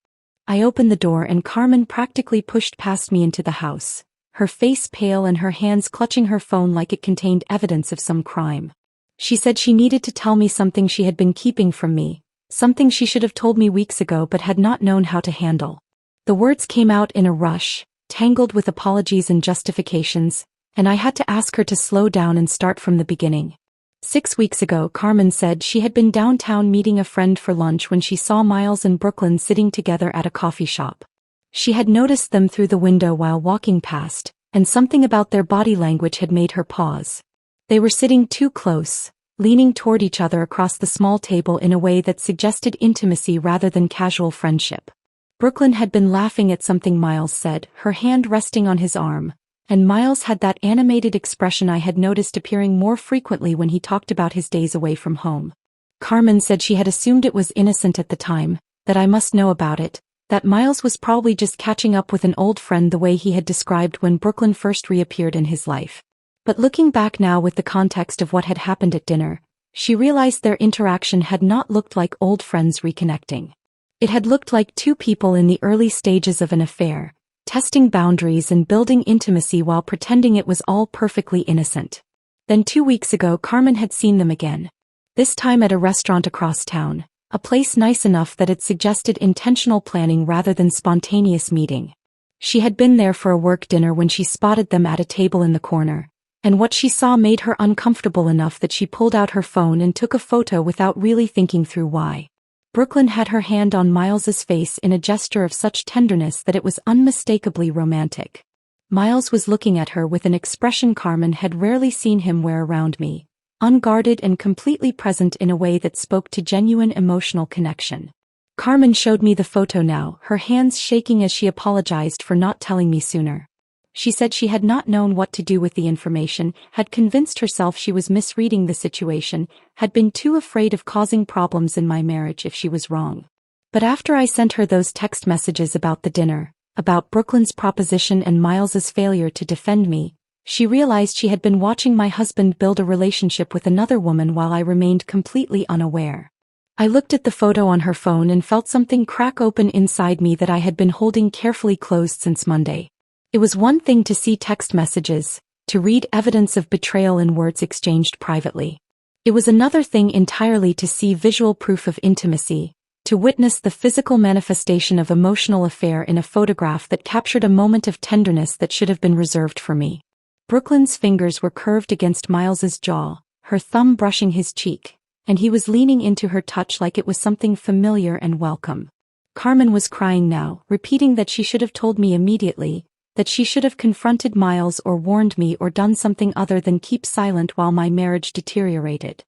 I opened the door and Carmen practically pushed past me into the house, her face pale and her hands clutching her phone like it contained evidence of some crime. She said she needed to tell me something she had been keeping from me, something she should have told me weeks ago but had not known how to handle. The words came out in a rush, tangled with apologies and justifications, and I had to ask her to slow down and start from the beginning. 6 weeks ago, Carmen said she had been downtown meeting a friend for lunch when she saw Miles and Brooklyn sitting together at a coffee shop. She had noticed them through the window while walking past, and something about their body language had made her pause. They were sitting too close, leaning toward each other across the small table in a way that suggested intimacy rather than casual friendship. Brooklyn had been laughing at something Miles said, her hand resting on his arm, and Miles had that animated expression I had noticed appearing more frequently when he talked about his days away from home. Carmen said she had assumed it was innocent at the time, that I must know about it, that Miles was probably just catching up with an old friend the way he had described when Brooklyn first reappeared in his life. But looking back now with the context of what had happened at dinner, she realized their interaction had not looked like old friends reconnecting. It had looked like two people in the early stages of an affair, testing boundaries and building intimacy while pretending it was all perfectly innocent. Then 2 weeks ago Carmen had seen them again. This time at a restaurant across town, a place nice enough that it suggested intentional planning rather than spontaneous meeting. She had been there for a work dinner when she spotted them at a table in the corner, and what she saw made her uncomfortable enough that she pulled out her phone and took a photo without really thinking through why. Brooklyn had her hand on Miles's face in a gesture of such tenderness that it was unmistakably romantic. Miles was looking at her with an expression Carmen had rarely seen him wear around me, unguarded and completely present in a way that spoke to genuine emotional connection. Carmen showed me the photo now, her hands shaking as she apologized for not telling me sooner. She said she had not known what to do with the information, had convinced herself she was misreading the situation, had been too afraid of causing problems in my marriage if she was wrong. But after I sent her those text messages about the dinner, about Brooklyn's proposition and Miles's failure to defend me, she realized she had been watching my husband build a relationship with another woman while I remained completely unaware. I looked at the photo on her phone and felt something crack open inside me that I had been holding carefully closed since Monday. It was one thing to see text messages, to read evidence of betrayal in words exchanged privately. It was another thing entirely to see visual proof of intimacy, to witness the physical manifestation of emotional affair in a photograph that captured a moment of tenderness that should have been reserved for me. Brooklyn's fingers were curved against Miles's jaw, her thumb brushing his cheek, and he was leaning into her touch like it was something familiar and welcome. Carmen was crying now, repeating that she should have told me immediately, that she should have confronted Miles or warned me or done something other than keep silent while my marriage deteriorated.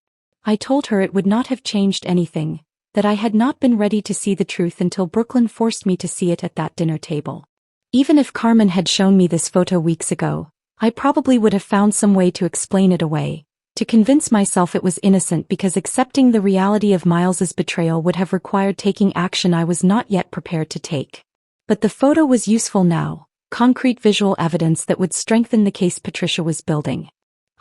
I told her it would not have changed anything, that I had not been ready to see the truth until Brooklyn forced me to see it at that dinner table. Even if Carmen had shown me this photo weeks ago, I probably would have found some way to explain it away, to convince myself it was innocent because accepting the reality of Miles's betrayal would have required taking action I was not yet prepared to take. But the photo was useful now, concrete visual evidence that would strengthen the case Patricia was building.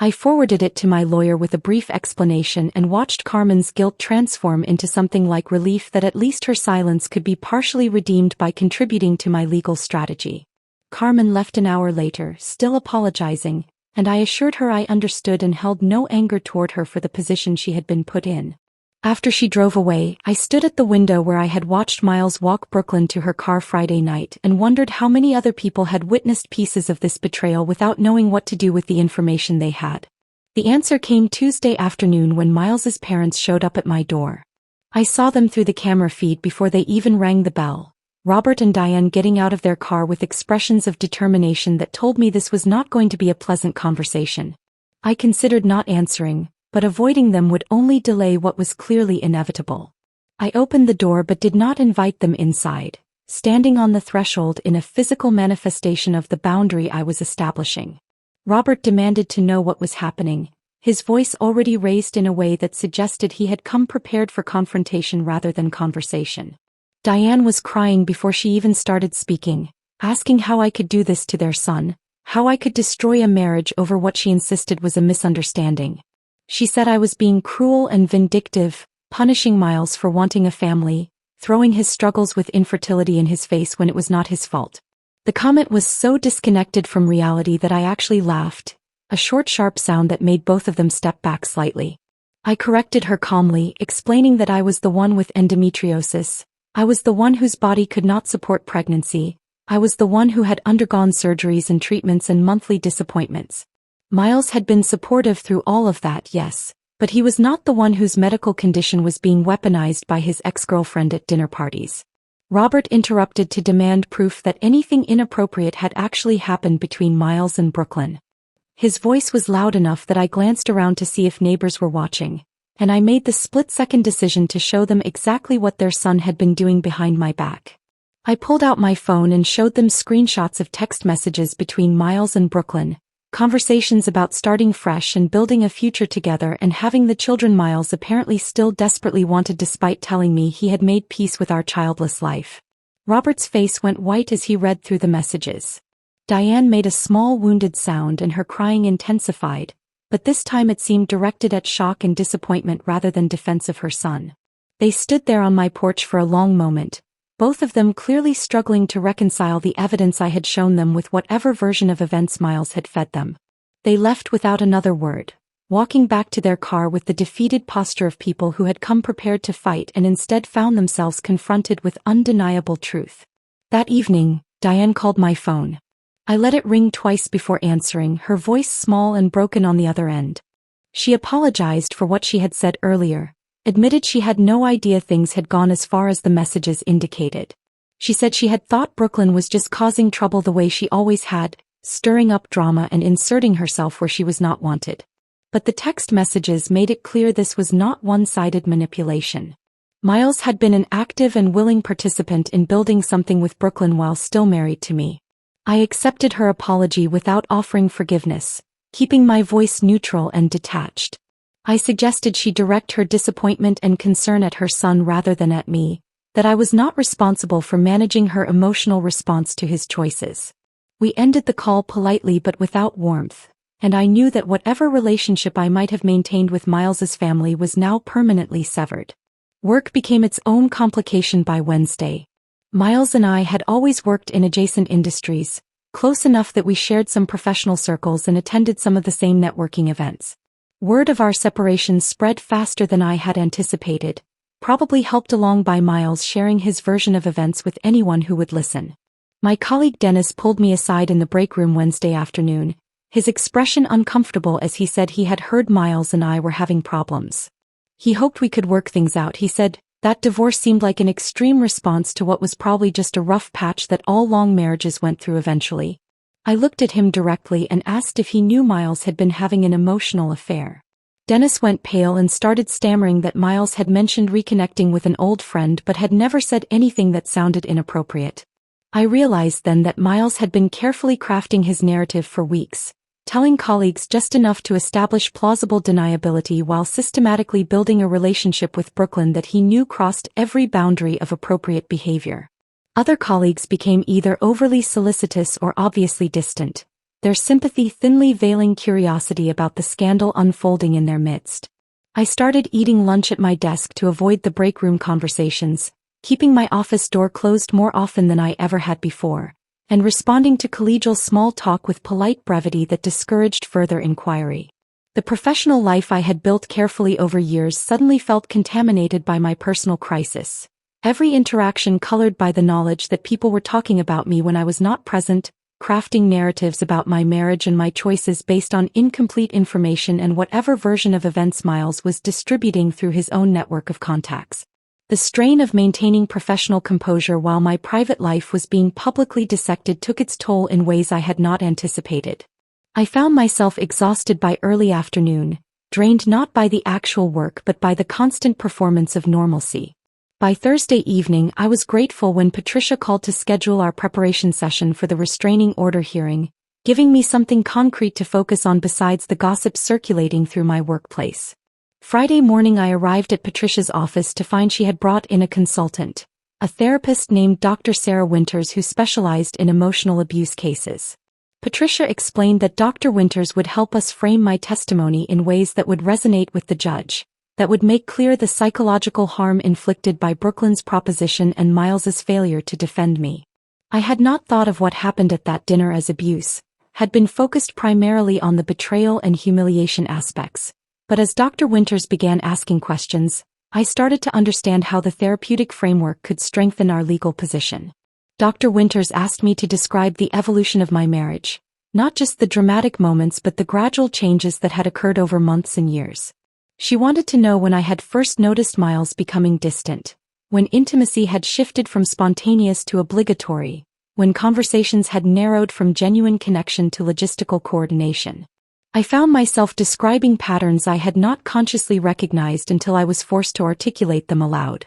I forwarded it to my lawyer with a brief explanation and watched Carmen's guilt transform into something like relief that at least her silence could be partially redeemed by contributing to my legal strategy. Carmen left an hour later, still apologizing, and I assured her I understood and held no anger toward her for the position she had been put in. After she drove away, I stood at the window where I had watched Miles walk Brooklyn to her car Friday night and wondered how many other people had witnessed pieces of this betrayal without knowing what to do with the information they had. The answer came Tuesday afternoon when Miles's parents showed up at my door. I saw them through the camera feed before they even rang the bell. Robert and Diane getting out of their car with expressions of determination that told me this was not going to be a pleasant conversation. I considered not answering, but avoiding them would only delay what was clearly inevitable. I opened the door but did not invite them inside, standing on the threshold in a physical manifestation of the boundary I was establishing. Robert demanded to know what was happening, his voice already raised in a way that suggested he had come prepared for confrontation rather than conversation. Diane was crying before she even started speaking, asking how I could do this to their son, how I could destroy a marriage over what she insisted was a misunderstanding. She said I was being cruel and vindictive, punishing Miles for wanting a family, throwing his struggles with infertility in his face when it was not his fault. The comment was so disconnected from reality that I actually laughed, a short sharp sound that made both of them step back slightly. I corrected her calmly, explaining that I was the one with endometriosis. I was the one whose body could not support pregnancy. I was the one who had undergone surgeries and treatments and monthly disappointments. Miles had been supportive through all of that, yes, but he was not the one whose medical condition was being weaponized by his ex-girlfriend at dinner parties. Robert interrupted to demand proof that anything inappropriate had actually happened between Miles and Brooklyn. His voice was loud enough that I glanced around to see if neighbors were watching, and I made the split-second decision to show them exactly what their son had been doing behind my back. I pulled out my phone and showed them screenshots of text messages between Miles and Brooklyn, conversations about starting fresh and building a future together and having the children Miles apparently still desperately wanted despite telling me he had made peace with our childless life. Robert's face went white as he read through the messages. Diane made a small wounded sound and her crying intensified, but this time it seemed directed at shock and disappointment rather than defense of her son. They stood there on my porch for a long moment, both of them clearly struggling to reconcile the evidence I had shown them with whatever version of events Miles had fed them. They left without another word, walking back to their car with the defeated posture of people who had come prepared to fight and instead found themselves confronted with undeniable truth. That evening, Diane called my phone. I let it ring twice before answering, her voice small and broken on the other end. She apologized for what she had said earlier, admitted she had no idea things had gone as far as the messages indicated. She said she had thought Brooklyn was just causing trouble the way she always had, stirring up drama and inserting herself where she was not wanted. But the text messages made it clear this was not one-sided manipulation. Miles had been an active and willing participant in building something with Brooklyn while still married to me. I accepted her apology without offering forgiveness, keeping my voice neutral and detached. I suggested she direct her disappointment and concern at her son rather than at me, that I was not responsible for managing her emotional response to his choices. We ended the call politely but without warmth, and I knew that whatever relationship I might have maintained with Miles's family was now permanently severed. Work became its own complication by Wednesday. Miles and I had always worked in adjacent industries, close enough that we shared some professional circles and attended some of the same networking events. Word of our separation spread faster than I had anticipated, probably helped along by Miles sharing his version of events with anyone who would listen. My colleague Dennis pulled me aside in the break room Wednesday afternoon, his expression uncomfortable as he said he had heard Miles and I were having problems. He hoped we could work things out, he said. That divorce seemed like an extreme response to what was probably just a rough patch that all long marriages went through eventually. I looked at him directly and asked if he knew Miles had been having an emotional affair. Dennis went pale and started stammering that Miles had mentioned reconnecting with an old friend but had never said anything that sounded inappropriate. I realized then that Miles had been carefully crafting his narrative for weeks, telling colleagues just enough to establish plausible deniability while systematically building a relationship with Brooklyn that he knew crossed every boundary of appropriate behavior. Other colleagues became either overly solicitous or obviously distant, their sympathy thinly veiling curiosity about the scandal unfolding in their midst. I started eating lunch at my desk to avoid the break room conversations, keeping my office door closed more often than I ever had before, and responding to collegial small talk with polite brevity that discouraged further inquiry. The professional life I had built carefully over years suddenly felt contaminated by my personal crisis. Every interaction colored by the knowledge that people were talking about me when I was not present, crafting narratives about my marriage and my choices based on incomplete information and whatever version of events Miles was distributing through his own network of contacts. The strain of maintaining professional composure while my private life was being publicly dissected took its toll in ways I had not anticipated. I found myself exhausted by early afternoon, drained not by the actual work but by the constant performance of normalcy. By Thursday evening, I was grateful when Patricia called to schedule our preparation session for the restraining order hearing, giving me something concrete to focus on besides the gossip circulating through my workplace. Friday morning I arrived at Patricia's office to find she had brought in a consultant, a therapist named Dr. Sarah Winters who specialized in emotional abuse cases. Patricia explained that Dr. Winters would help us frame my testimony in ways that would resonate with the judge, that would make clear the psychological harm inflicted by Brooklyn's proposition and Miles's failure to defend me. I had not thought of what happened at that dinner as abuse, had been focused primarily on the betrayal and humiliation aspects. But as Dr. Winters began asking questions, I started to understand how the therapeutic framework could strengthen our legal position. Dr. Winters asked me to describe the evolution of my marriage, not just the dramatic moments but the gradual changes that had occurred over months and years. She wanted to know when I had first noticed Miles becoming distant, when intimacy had shifted from spontaneous to obligatory, when conversations had narrowed from genuine connection to logistical coordination. I found myself describing patterns I had not consciously recognized until I was forced to articulate them aloud.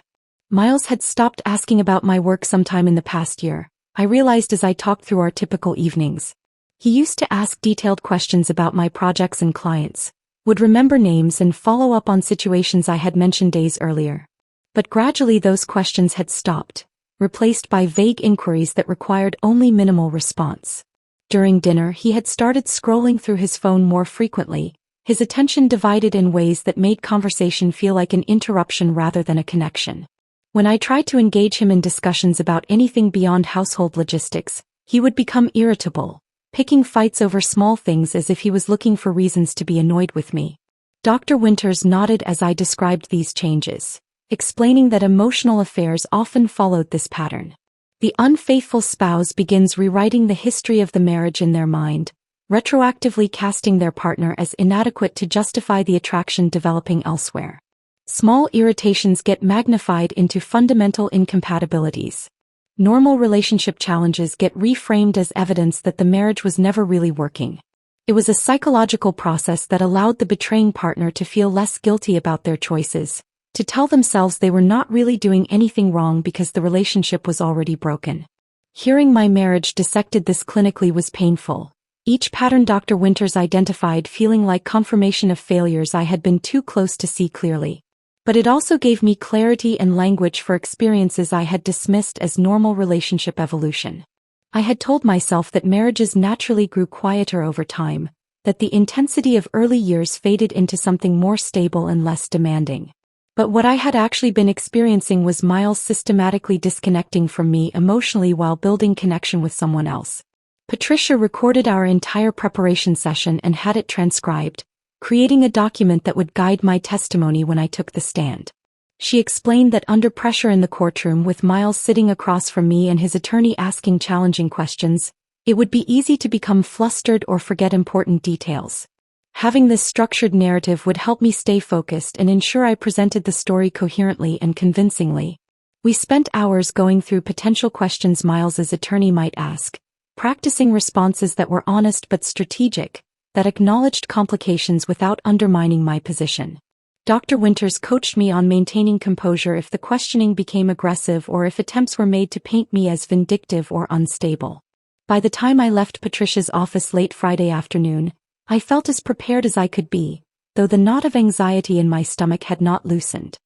Miles had stopped asking about my work sometime in the past year, I realized as I talked through our typical evenings. He used to ask detailed questions about my projects and clients, would remember names and follow up on situations I had mentioned days earlier. But gradually those questions had stopped, replaced by vague inquiries that required only minimal response. During dinner he had started scrolling through his phone more frequently, his attention divided in ways that made conversation feel like an interruption rather than a connection. When I tried to engage him in discussions about anything beyond household logistics, he would become irritable, picking fights over small things as if he was looking for reasons to be annoyed with me. Dr. Winters nodded as I described these changes, explaining that emotional affairs often followed this pattern. The unfaithful spouse begins rewriting the history of the marriage in their mind, retroactively casting their partner as inadequate to justify the attraction developing elsewhere. Small irritations get magnified into fundamental incompatibilities. Normal relationship challenges get reframed as evidence that the marriage was never really working. It was a psychological process that allowed the betraying partner to feel less guilty about their choices, to tell themselves they were not really doing anything wrong because the relationship was already broken. Hearing my marriage dissected this clinically was painful, each pattern Dr. Winters identified feeling like confirmation of failures I had been too close to see clearly. But it also gave me clarity and language for experiences I had dismissed as normal relationship evolution. I had told myself that marriages naturally grew quieter over time, that the intensity of early years faded into something more stable and less demanding. But what I had actually been experiencing was Miles systematically disconnecting from me emotionally while building connection with someone else. Patricia recorded our entire preparation session and had it transcribed, creating a document that would guide my testimony when I took the stand. She explained that under pressure in the courtroom with Miles sitting across from me and his attorney asking challenging questions, it would be easy to become flustered or forget important details. Having this structured narrative would help me stay focused and ensure I presented the story coherently and convincingly. We spent hours going through potential questions Miles's attorney might ask, practicing responses that were honest but strategic, that acknowledged complications without undermining my position. Dr. Winters coached me on maintaining composure if the questioning became aggressive or if attempts were made to paint me as vindictive or unstable. By the time I left Patricia's office late Friday afternoon, I felt as prepared as I could be, though the knot of anxiety in my stomach had not loosened.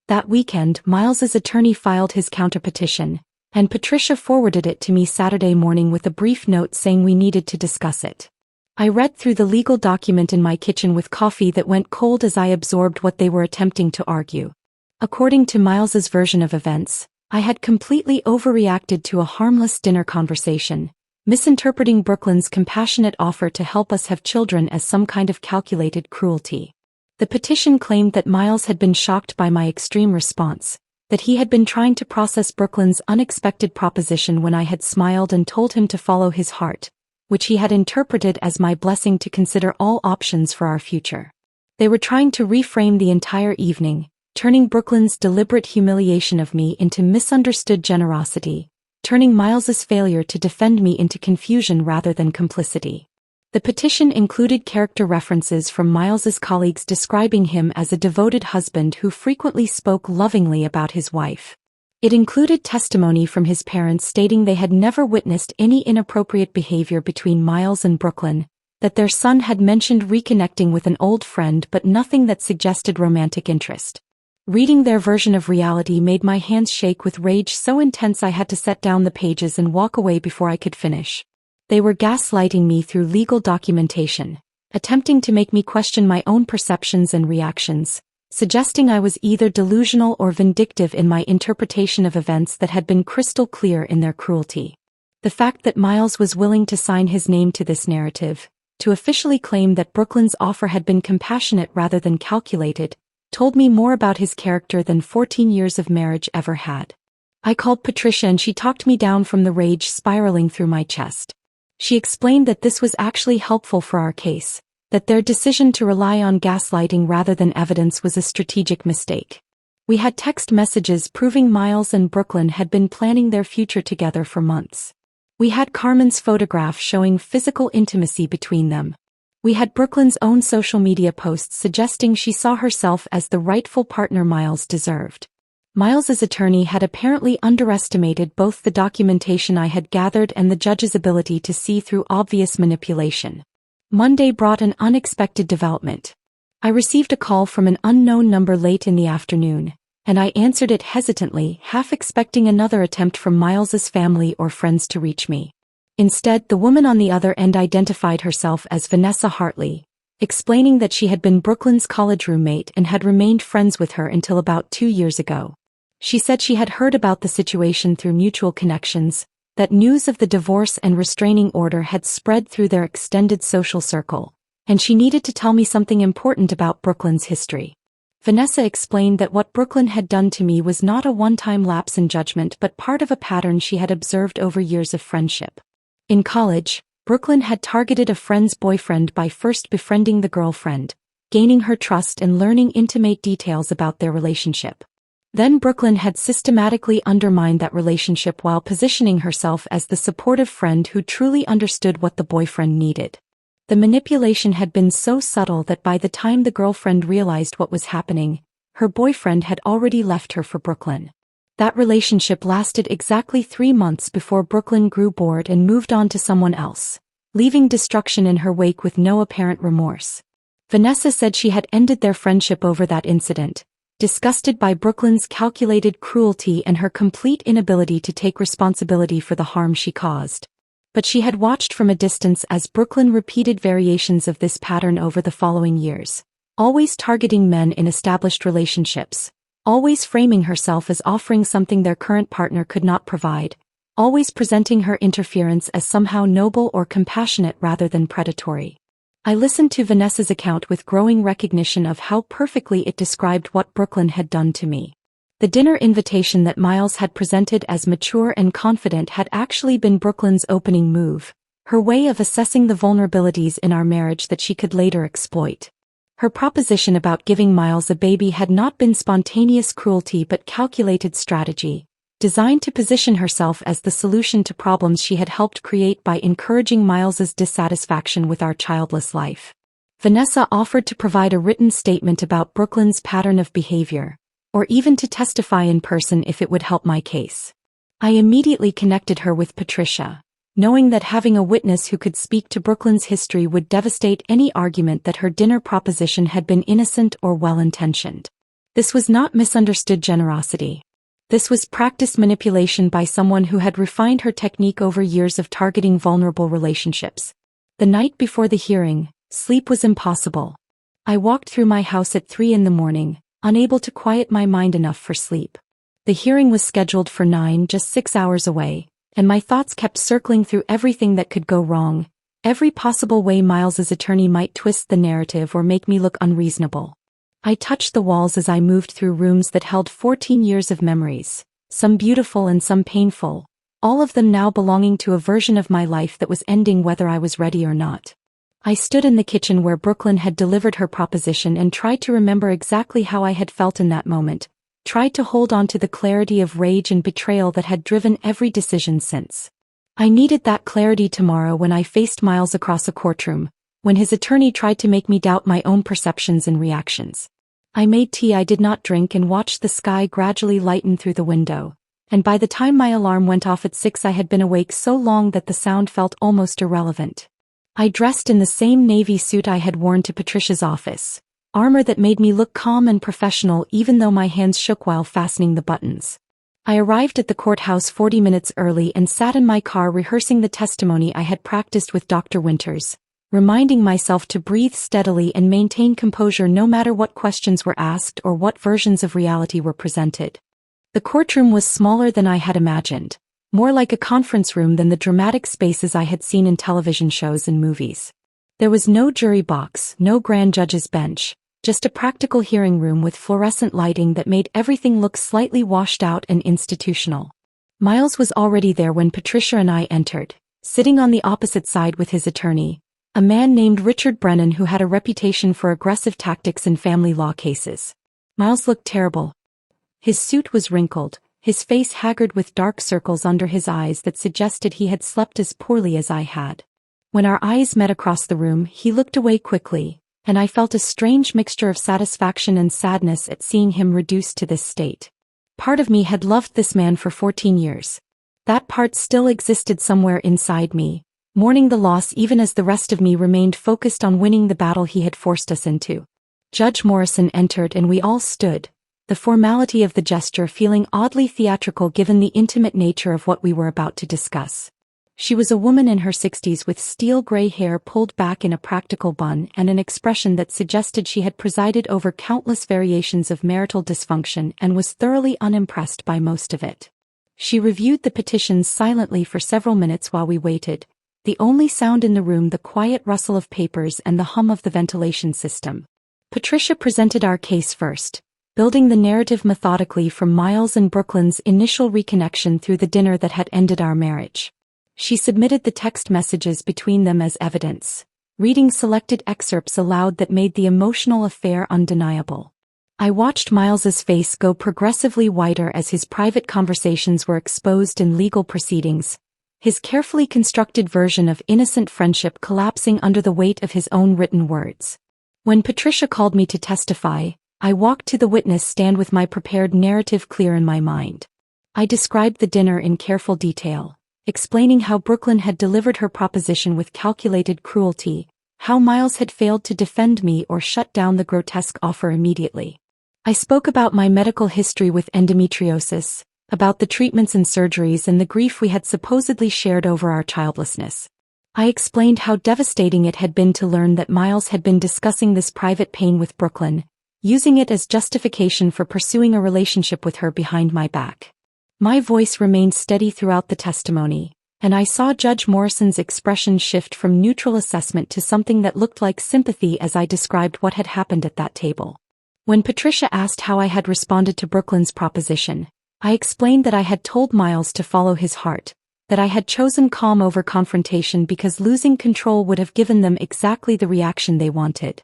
That weekend, Miles's attorney filed his counterpetition, and Patricia forwarded it to me Saturday morning with a brief note saying we needed to discuss it. I read through the legal document in my kitchen with coffee that went cold as I absorbed what they were attempting to argue. According to Miles's version of events, I had completely overreacted to a harmless dinner conversation, misinterpreting Brooklyn's compassionate offer to help us have children as some kind of calculated cruelty. The petition claimed that Miles had been shocked by my extreme response, that he had been trying to process Brooklyn's unexpected proposition when I had smiled and told him to follow his heart, which he had interpreted as my blessing to consider all options for our future. They were trying to reframe the entire evening, turning Brooklyn's deliberate humiliation of me into misunderstood generosity, turning Miles's failure to defend me into confusion rather than complicity. The petition included character references from Miles's colleagues describing him as a devoted husband who frequently spoke lovingly about his wife. It included testimony from his parents stating they had never witnessed any inappropriate behavior between Miles and Brooklyn, that their son had mentioned reconnecting with an old friend but nothing that suggested romantic interest. Reading their version of reality made my hands shake with rage so intense I had to set down the pages and walk away before I could finish. They were gaslighting me through legal documentation, attempting to make me question my own perceptions and reactions, suggesting I was either delusional or vindictive in my interpretation of events that had been crystal clear in their cruelty. The fact that Miles was willing to sign his name to this narrative, to officially claim that Brooklyn's offer had been compassionate rather than calculated, told me more about his character than 14 years of marriage ever had. I called Patricia and she talked me down from the rage spiraling through my chest. She explained that this was actually helpful for our case, that their decision to rely on gaslighting rather than evidence was a strategic mistake. We had text messages proving Miles and Brooklyn had been planning their future together for months. We had Carmen's photograph showing physical intimacy between them. We had Brooklyn's own social media posts suggesting she saw herself as the rightful partner Miles deserved. Miles's attorney had apparently underestimated both the documentation I had gathered and the judge's ability to see through obvious manipulation. Monday brought an unexpected development. I received a call from an unknown number late in the afternoon, and I answered it hesitantly, half expecting another attempt from Miles's family or friends to reach me. Instead, the woman on the other end identified herself as Vanessa Hartley, explaining that she had been Brooklyn's college roommate and had remained friends with her until about 2 years ago. She said she had heard about the situation through mutual connections, that news of the divorce and restraining order had spread through their extended social circle, and she needed to tell me something important about Brooklyn's history. Vanessa explained that what Brooklyn had done to me was not a one-time lapse in judgment but part of a pattern she had observed over years of friendship. In college, Brooklyn had targeted a friend's boyfriend by first befriending the girlfriend, gaining her trust and learning intimate details about their relationship. Then Brooklyn had systematically undermined that relationship while positioning herself as the supportive friend who truly understood what the boyfriend needed. The manipulation had been so subtle that by the time the girlfriend realized what was happening, her boyfriend had already left her for Brooklyn. That relationship lasted exactly 3 months before Brooklyn grew bored and moved on to someone else, leaving destruction in her wake with no apparent remorse. Vanessa said she had ended their friendship over that incident, disgusted by Brooklyn's calculated cruelty and her complete inability to take responsibility for the harm she caused. But she had watched from a distance as Brooklyn repeated variations of this pattern over the following years, always targeting men in established relationships, always framing herself as offering something their current partner could not provide, always presenting her interference as somehow noble or compassionate rather than predatory. I listened to Vanessa's account with growing recognition of how perfectly it described what Brooklyn had done to me. The dinner invitation that Miles had presented as mature and confident had actually been Brooklyn's opening move, her way of assessing the vulnerabilities in our marriage that she could later exploit. Her proposition about giving Miles a baby had not been spontaneous cruelty but calculated strategy, designed to position herself as the solution to problems she had helped create by encouraging Miles's dissatisfaction with our childless life. Vanessa offered to provide a written statement about Brooklyn's pattern of behavior, or even to testify in person if it would help my case. I immediately connected her with Patricia, knowing that having a witness who could speak to Brooklyn's history would devastate any argument that her dinner proposition had been innocent or well-intentioned. This was not misunderstood generosity. This was practiced manipulation by someone who had refined her technique over years of targeting vulnerable relationships. The night before the hearing, sleep was impossible. I walked through my house at 3 a.m, unable to quiet my mind enough for sleep. The hearing was scheduled for 9, just 6 hours away, and my thoughts kept circling through everything that could go wrong, every possible way Miles's attorney might twist the narrative or make me look unreasonable. I touched the walls as I moved through rooms that held 14 years of memories, some beautiful and some painful, all of them now belonging to a version of my life that was ending whether I was ready or not. I stood in the kitchen where Brooklyn had delivered her proposition and tried to remember exactly how I had felt in that moment, tried to hold on to the clarity of rage and betrayal that had driven every decision since. I needed that clarity tomorrow when I faced Miles across a courtroom, when his attorney tried to make me doubt my own perceptions and reactions. I made tea I did not drink and watched the sky gradually lighten through the window, and by the time my alarm went off at 6 I had been awake so long that the sound felt almost irrelevant. I dressed in the same navy suit I had worn to Patricia's office, armor that made me look calm and professional even though my hands shook while fastening the buttons. I arrived at the courthouse 40 minutes early and sat in my car rehearsing the testimony I had practiced with Dr. Winters, reminding myself to breathe steadily and maintain composure no matter what questions were asked or what versions of reality were presented. The courtroom was smaller than I had imagined, more like a conference room than the dramatic spaces I had seen in television shows and movies. There was no jury box, no grand judge's bench, just a practical hearing room with fluorescent lighting that made everything look slightly washed out and institutional. Miles was already there when Patricia and I entered, sitting on the opposite side with his attorney, a man named Richard Brennan who had a reputation for aggressive tactics in family law cases. Miles looked terrible. His suit was wrinkled, his face haggard with dark circles under his eyes that suggested he had slept as poorly as I had. When our eyes met across the room, he looked away quickly, and I felt a strange mixture of satisfaction and sadness at seeing him reduced to this state. Part of me had loved this man for 14 years. That part still existed somewhere inside me, mourning the loss even as the rest of me remained focused on winning the battle he had forced us into. Judge Morrison entered and we all stood, the formality of the gesture feeling oddly theatrical given the intimate nature of what we were about to discuss. She was a woman in her 60s with steel-gray hair pulled back in a practical bun and an expression that suggested she had presided over countless variations of marital dysfunction and was thoroughly unimpressed by most of it. She reviewed the petitions silently for several minutes while we waited, the only sound in the room the quiet rustle of papers and the hum of the ventilation system. Patricia presented our case first, building the narrative methodically from Miles and Brooklyn's initial reconnection through the dinner that had ended our marriage. She submitted the text messages between them as evidence, reading selected excerpts aloud that made the emotional affair undeniable. I watched Miles's face go progressively whiter as his private conversations were exposed in legal proceedings, his carefully constructed version of innocent friendship collapsing under the weight of his own written words. When Patricia called me to testify, I walked to the witness stand with my prepared narrative clear in my mind. I described the dinner in careful detail, explaining how Brooklyn had delivered her proposition with calculated cruelty, how Miles had failed to defend me or shut down the grotesque offer immediately. I spoke about my medical history with endometriosis, about the treatments and surgeries and the grief we had supposedly shared over our childlessness. I explained how devastating it had been to learn that Miles had been discussing this private pain with Brooklyn, using it as justification for pursuing a relationship with her behind my back. My voice remained steady throughout the testimony, and I saw Judge Morrison's expression shift from neutral assessment to something that looked like sympathy as I described what had happened at that table. When Patricia asked how I had responded to Brooklyn's proposition, I explained that I had told Miles to follow his heart, that I had chosen calm over confrontation because losing control would have given them exactly the reaction they wanted.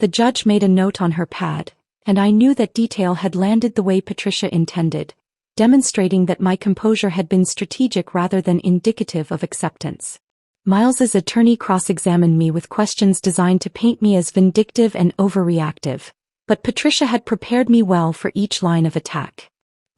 The judge made a note on her pad, and I knew that detail had landed the way Patricia intended, demonstrating that my composure had been strategic rather than indicative of acceptance. Miles's attorney cross-examined me with questions designed to paint me as vindictive and overreactive, but Patricia had prepared me well for each line of attack.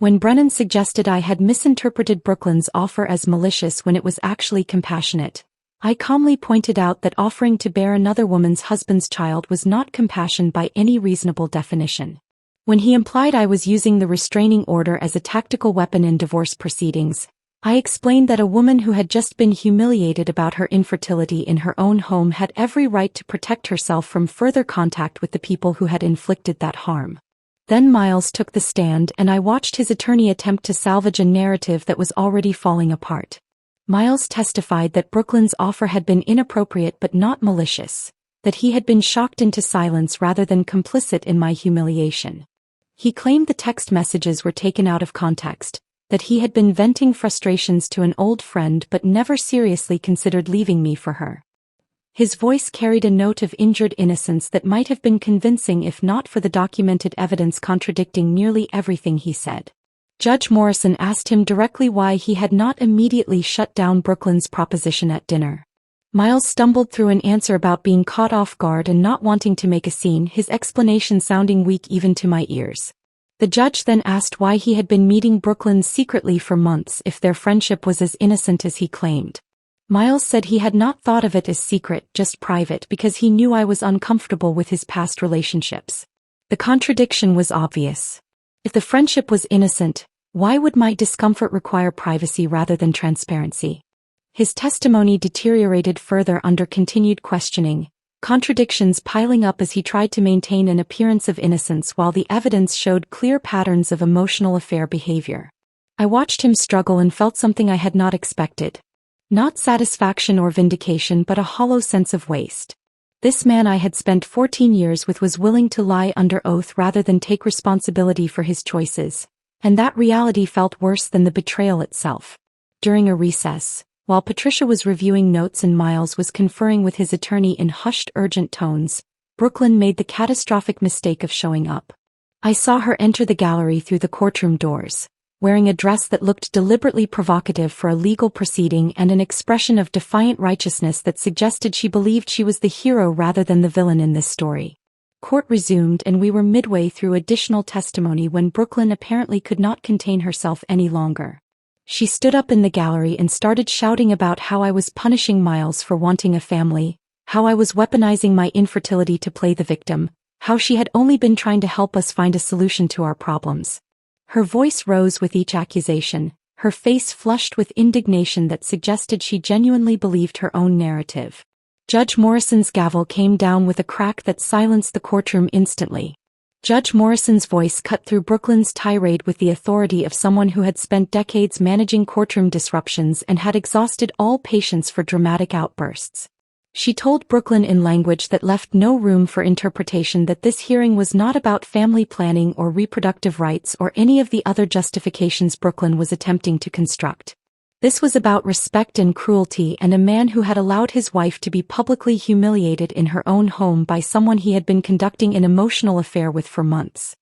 When Brennan suggested I had misinterpreted Brooklyn's offer as malicious when it was actually compassionate, I calmly pointed out that offering to bear another woman's husband's child was not compassion by any reasonable definition. When he implied I was using the restraining order as a tactical weapon in divorce proceedings, I explained that a woman who had just been humiliated about her infertility in her own home had every right to protect herself from further contact with the people who had inflicted that harm. Then Miles took the stand and I watched his attorney attempt to salvage a narrative that was already falling apart. Miles testified that Brooklyn's offer had been inappropriate but not malicious, that he had been shocked into silence rather than complicit in my humiliation. He claimed the text messages were taken out of context, that he had been venting frustrations to an old friend but never seriously considered leaving me for her. His voice carried a note of injured innocence that might have been convincing if not for the documented evidence contradicting nearly everything he said. Judge Morrison asked him directly why he had not immediately shut down Brooklyn's proposition at dinner. Miles stumbled through an answer about being caught off guard and not wanting to make a scene, his explanation sounding weak even to my ears. The judge then asked why he had been meeting Brooklyn secretly for months if their friendship was as innocent as he claimed. Miles said he had not thought of it as secret, just private, because he knew I was uncomfortable with his past relationships. The contradiction was obvious. If the friendship was innocent, why would my discomfort require privacy rather than transparency? His testimony deteriorated further under continued questioning, contradictions piling up as he tried to maintain an appearance of innocence while the evidence showed clear patterns of emotional affair behavior. I watched him struggle and felt something I had not expected. Not satisfaction or vindication but a hollow sense of waste. This man I had spent 14 years with was willing to lie under oath rather than take responsibility for his choices, and that reality felt worse than the betrayal itself. During a recess, while Patricia was reviewing notes and Miles was conferring with his attorney in hushed, urgent tones, Brooklyn made the catastrophic mistake of showing up. I saw her enter the gallery through the courtroom doors, wearing a dress that looked deliberately provocative for a legal proceeding and an expression of defiant righteousness that suggested she believed she was the hero rather than the villain in this story. Court resumed and we were midway through additional testimony when Brooklyn apparently could not contain herself any longer. She stood up in the gallery and started shouting about how I was punishing Miles for wanting a family, how I was weaponizing my infertility to play the victim, how she had only been trying to help us find a solution to our problems. Her voice rose with each accusation, her face flushed with indignation that suggested she genuinely believed her own narrative. Judge Morrison's gavel came down with a crack that silenced the courtroom instantly. Judge Morrison's voice cut through Brooklyn's tirade with the authority of someone who had spent decades managing courtroom disruptions and had exhausted all patience for dramatic outbursts. She told Brooklyn in language that left no room for interpretation that this hearing was not about family planning or reproductive rights or any of the other justifications Brooklyn was attempting to construct. This was about respect and cruelty and a man who had allowed his wife to be publicly humiliated in her own home by someone he had been conducting an emotional affair with for months.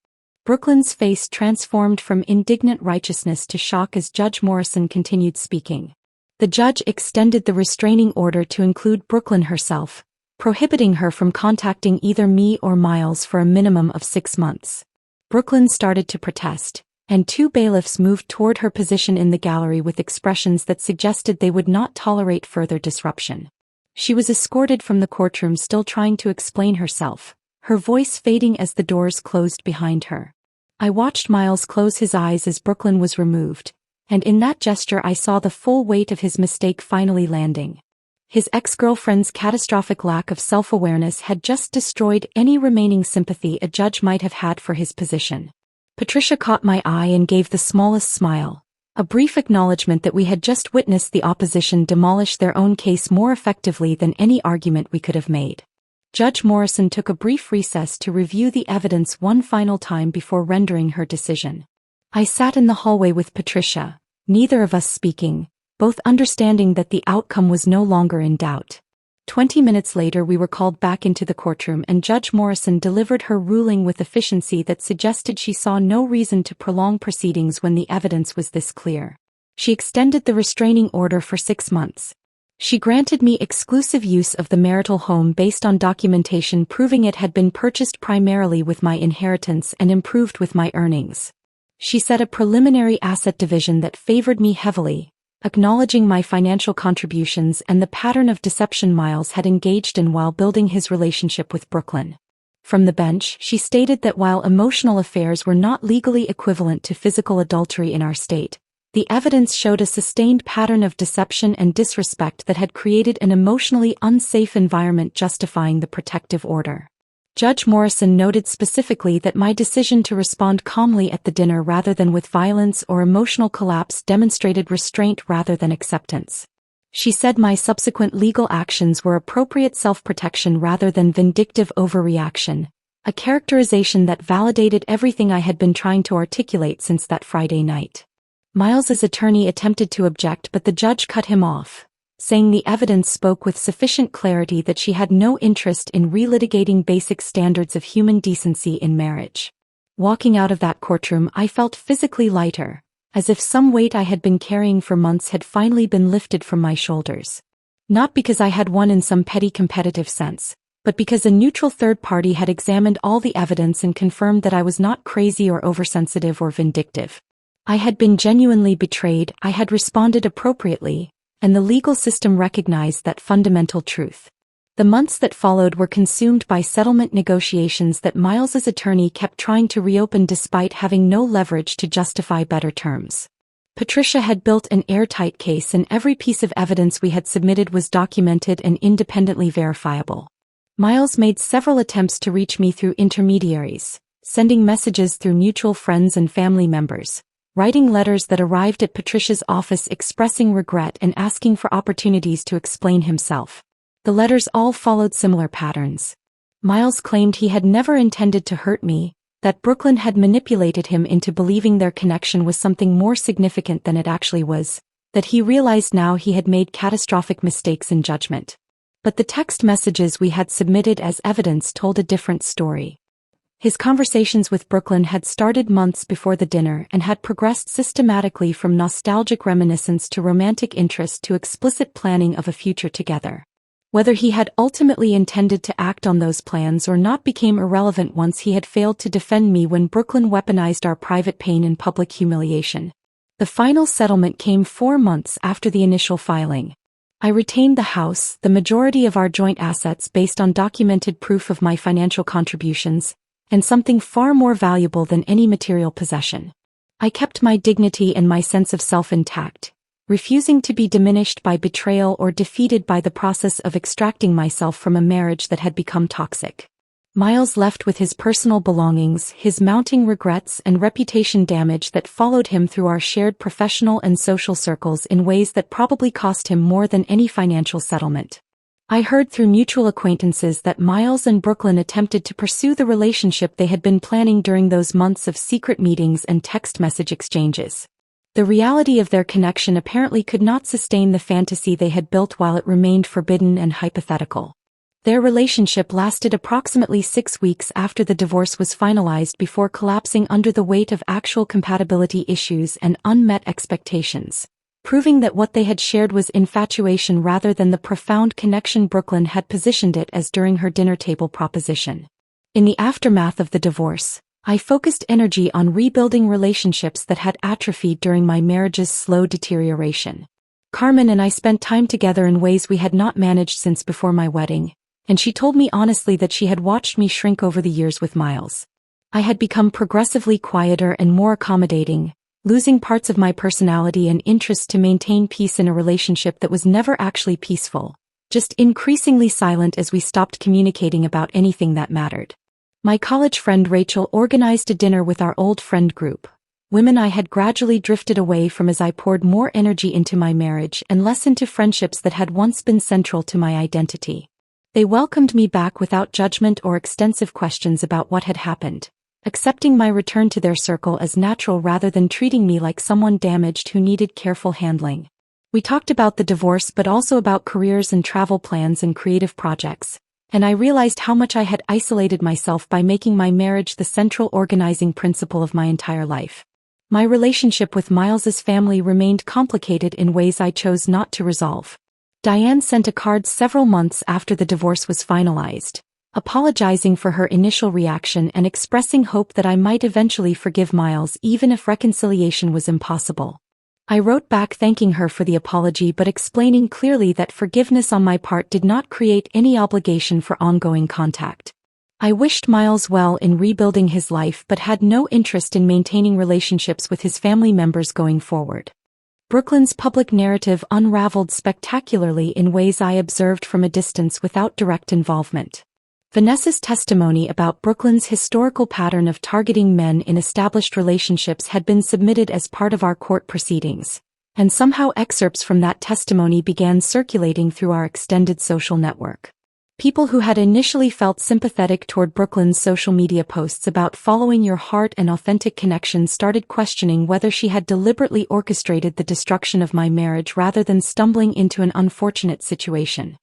Brooklyn's face transformed from indignant righteousness to shock as Judge Morrison continued speaking. The judge extended the restraining order to include Brooklyn herself, prohibiting her from contacting either me or Miles for a minimum of 6 months. Brooklyn started to protest, and 2 bailiffs moved toward her position in the gallery with expressions that suggested they would not tolerate further disruption. She was escorted from the courtroom still trying to explain herself, her voice fading as the doors closed behind her. I watched Miles close his eyes as Brooklyn was removed, and in that gesture I saw the full weight of his mistake finally landing. His ex-girlfriend's catastrophic lack of self-awareness had just destroyed any remaining sympathy a judge might have had for his position. Patricia caught my eye and gave the smallest smile, a brief acknowledgement that we had just witnessed the opposition demolish their own case more effectively than any argument we could have made. Judge Morrison took a brief recess to review the evidence one final time before rendering her decision. I sat in the hallway with Patricia, neither of us speaking, both understanding that the outcome was no longer in doubt. 20 minutes later we were called back into the courtroom and Judge Morrison delivered her ruling with efficiency that suggested she saw no reason to prolong proceedings when the evidence was this clear. She extended the restraining order for 6 months. She granted me exclusive use of the marital home based on documentation proving it had been purchased primarily with my inheritance and improved with my earnings. She said a preliminary asset division that favored me heavily, acknowledging my financial contributions and the pattern of deception Miles had engaged in while building his relationship with Brooklyn. From the bench, she stated that while emotional affairs were not legally equivalent to physical adultery in our state, the evidence showed a sustained pattern of deception and disrespect that had created an emotionally unsafe environment justifying the protective order. Judge Morrison noted specifically that my decision to respond calmly at the dinner rather than with violence or emotional collapse demonstrated restraint rather than acceptance. She said my subsequent legal actions were appropriate self-protection rather than vindictive overreaction, a characterization that validated everything I had been trying to articulate since that Friday night. Miles's attorney attempted to object, but the judge cut him off, saying the evidence spoke with sufficient clarity that she had no interest in relitigating basic standards of human decency in marriage. Walking out of that courtroom, I felt physically lighter, as if some weight I had been carrying for months had finally been lifted from my shoulders. Not because I had won in some petty competitive sense, but because a neutral third party had examined all the evidence and confirmed that I was not crazy or oversensitive or vindictive. I had been genuinely betrayed, I had responded appropriately, and the legal system recognized that fundamental truth. The months that followed were consumed by settlement negotiations that Miles's attorney kept trying to reopen despite having no leverage to justify better terms. Patricia had built an airtight case, and every piece of evidence we had submitted was documented and independently verifiable. Miles made several attempts to reach me through intermediaries, sending messages through mutual friends and family members, writing letters that arrived at Patricia's office expressing regret and asking for opportunities to explain himself. The letters all followed similar patterns. Miles claimed he had never intended to hurt me, that Brooklyn had manipulated him into believing their connection was something more significant than it actually was, that he realized now he had made catastrophic mistakes in judgment. But the text messages we had submitted as evidence told a different story. His conversations with Brooklyn had started months before the dinner and had progressed systematically from nostalgic reminiscence to romantic interest to explicit planning of a future together. Whether he had ultimately intended to act on those plans or not became irrelevant once he had failed to defend me when Brooklyn weaponized our private pain and public humiliation. The final settlement came 4 months after the initial filing. I retained the house, the majority of our joint assets based on documented proof of my financial contributions, and something far more valuable than any material possession. I kept my dignity and my sense of self intact, refusing to be diminished by betrayal or defeated by the process of extracting myself from a marriage that had become toxic. Miles left with his personal belongings, his mounting regrets and reputation damage that followed him through our shared professional and social circles in ways that probably cost him more than any financial settlement. I heard through mutual acquaintances that Miles and Brooklyn attempted to pursue the relationship they had been planning during those months of secret meetings and text message exchanges. The reality of their connection apparently could not sustain the fantasy they had built while it remained forbidden and hypothetical. Their relationship lasted approximately 6 weeks after the divorce was finalized before collapsing under the weight of actual compatibility issues and unmet expectations, proving that what they had shared was infatuation rather than the profound connection Brooklyn had positioned it as during her dinner table proposition. In the aftermath of the divorce, I focused energy on rebuilding relationships that had atrophied during my marriage's slow deterioration. Carmen and I spent time together in ways we had not managed since before my wedding, and she told me honestly that she had watched me shrink over the years with Miles. I had become progressively quieter and more accommodating, losing parts of my personality and interest to maintain peace in a relationship that was never actually peaceful, just increasingly silent as we stopped communicating about anything that mattered. My college friend Rachel organized a dinner with our old friend group, women I had gradually drifted away from as I poured more energy into my marriage and less into friendships that had once been central to my identity. They welcomed me back without judgment or extensive questions about what had happened, accepting my return to their circle as natural rather than treating me like someone damaged who needed careful handling. We talked about the divorce but also about careers and travel plans and creative projects, and I realized how much I had isolated myself by making my marriage the central organizing principle of my entire life. My relationship with Miles's family remained complicated in ways I chose not to resolve. Diane sent a card several months after the divorce was finalized, apologizing for her initial reaction and expressing hope that I might eventually forgive Miles even if reconciliation was impossible. I wrote back thanking her for the apology but explaining clearly that forgiveness on my part did not create any obligation for ongoing contact. I wished Miles well in rebuilding his life but had no interest in maintaining relationships with his family members going forward. Brooklyn's public narrative unraveled spectacularly in ways I observed from a distance without direct involvement. Vanessa's testimony about Brooklyn's historical pattern of targeting men in established relationships had been submitted as part of our court proceedings, and somehow excerpts from that testimony began circulating through our extended social network. People who had initially felt sympathetic toward Brooklyn's social media posts about following your heart and authentic connection started questioning whether she had deliberately orchestrated the destruction of my marriage rather than stumbling into an unfortunate situation.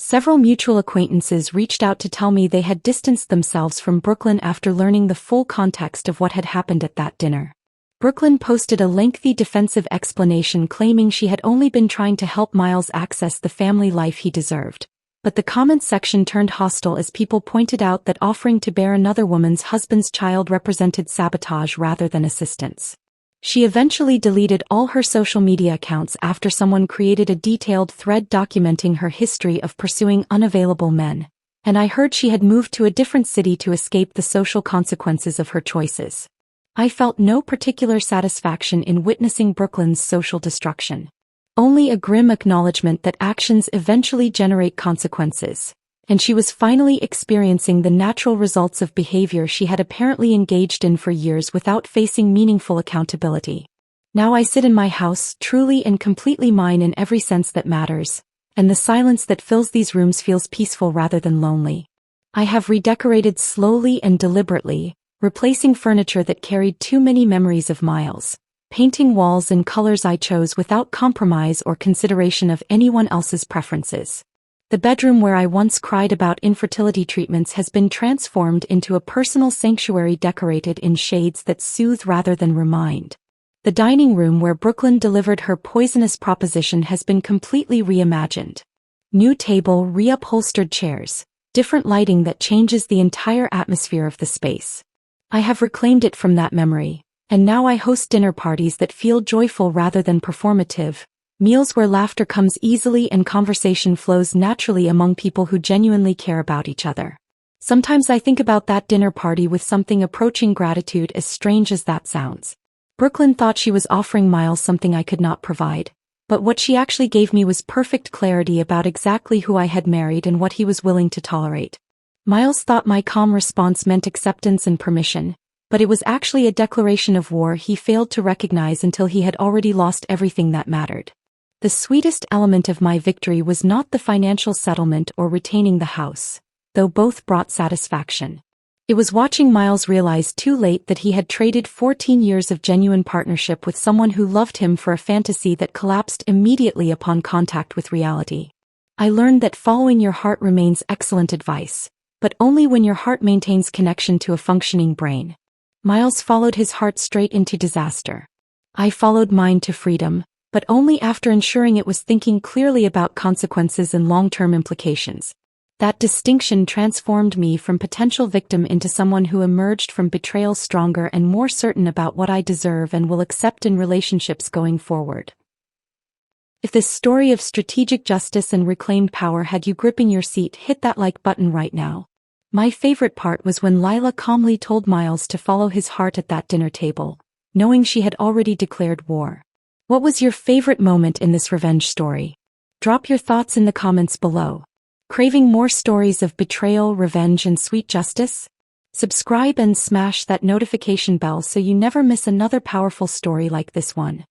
Several mutual acquaintances reached out to tell me they had distanced themselves from Brooklyn after learning the full context of what had happened at that dinner. Brooklyn posted a lengthy defensive explanation claiming she had only been trying to help Miles access the family life he deserved. But the comment section turned hostile as people pointed out that offering to bear another woman's husband's child represented sabotage rather than assistance. She eventually deleted all her social media accounts after someone created a detailed thread documenting her history of pursuing unavailable men, and I heard she had moved to a different city to escape the social consequences of her choices. I felt no particular satisfaction in witnessing Brooklyn's social destruction. Only a grim acknowledgement that actions eventually generate consequences, and she was finally experiencing the natural results of behavior she had apparently engaged in for years without facing meaningful accountability. Now I sit in my house, truly and completely mine in every sense that matters, and the silence that fills these rooms feels peaceful rather than lonely. I have redecorated slowly and deliberately, replacing furniture that carried too many memories of Miles, painting walls in colors I chose without compromise or consideration of anyone else's preferences. The bedroom where I once cried about infertility treatments has been transformed into a personal sanctuary decorated in shades that soothe rather than remind. The dining room where Brooklyn delivered her poisonous proposition has been completely reimagined. New table, reupholstered chairs, different lighting that changes the entire atmosphere of the space. I have reclaimed it from that memory, and now I host dinner parties that feel joyful rather than performative. Meals where laughter comes easily and conversation flows naturally among people who genuinely care about each other. Sometimes I think about that dinner party with something approaching gratitude, as strange as that sounds. Brooklyn thought she was offering Miles something I could not provide, but what she actually gave me was perfect clarity about exactly who I had married and what he was willing to tolerate. Miles thought my calm response meant acceptance and permission, but it was actually a declaration of war he failed to recognize until he had already lost everything that mattered. The sweetest element of my victory was not the financial settlement or retaining the house, though both brought satisfaction. It was watching Miles realize too late that he had traded 14 years of genuine partnership with someone who loved him for a fantasy that collapsed immediately upon contact with reality. I learned that following your heart remains excellent advice, but only when your heart maintains connection to a functioning brain. Miles followed his heart straight into disaster. I followed mine to freedom, but only after ensuring it was thinking clearly about consequences and long-term implications. That distinction transformed me from potential victim into someone who emerged from betrayal stronger and more certain about what I deserve and will accept in relationships going forward. If this story of strategic justice and reclaimed power had you gripping your seat, hit that like button right now. My favorite part was when Lila calmly told Miles to follow his heart at that dinner table, knowing she had already declared war. What was your favorite moment in this revenge story? Drop your thoughts in the comments below. Craving more stories of betrayal, revenge, and sweet justice? Subscribe and smash that notification bell so you never miss another powerful story like this one.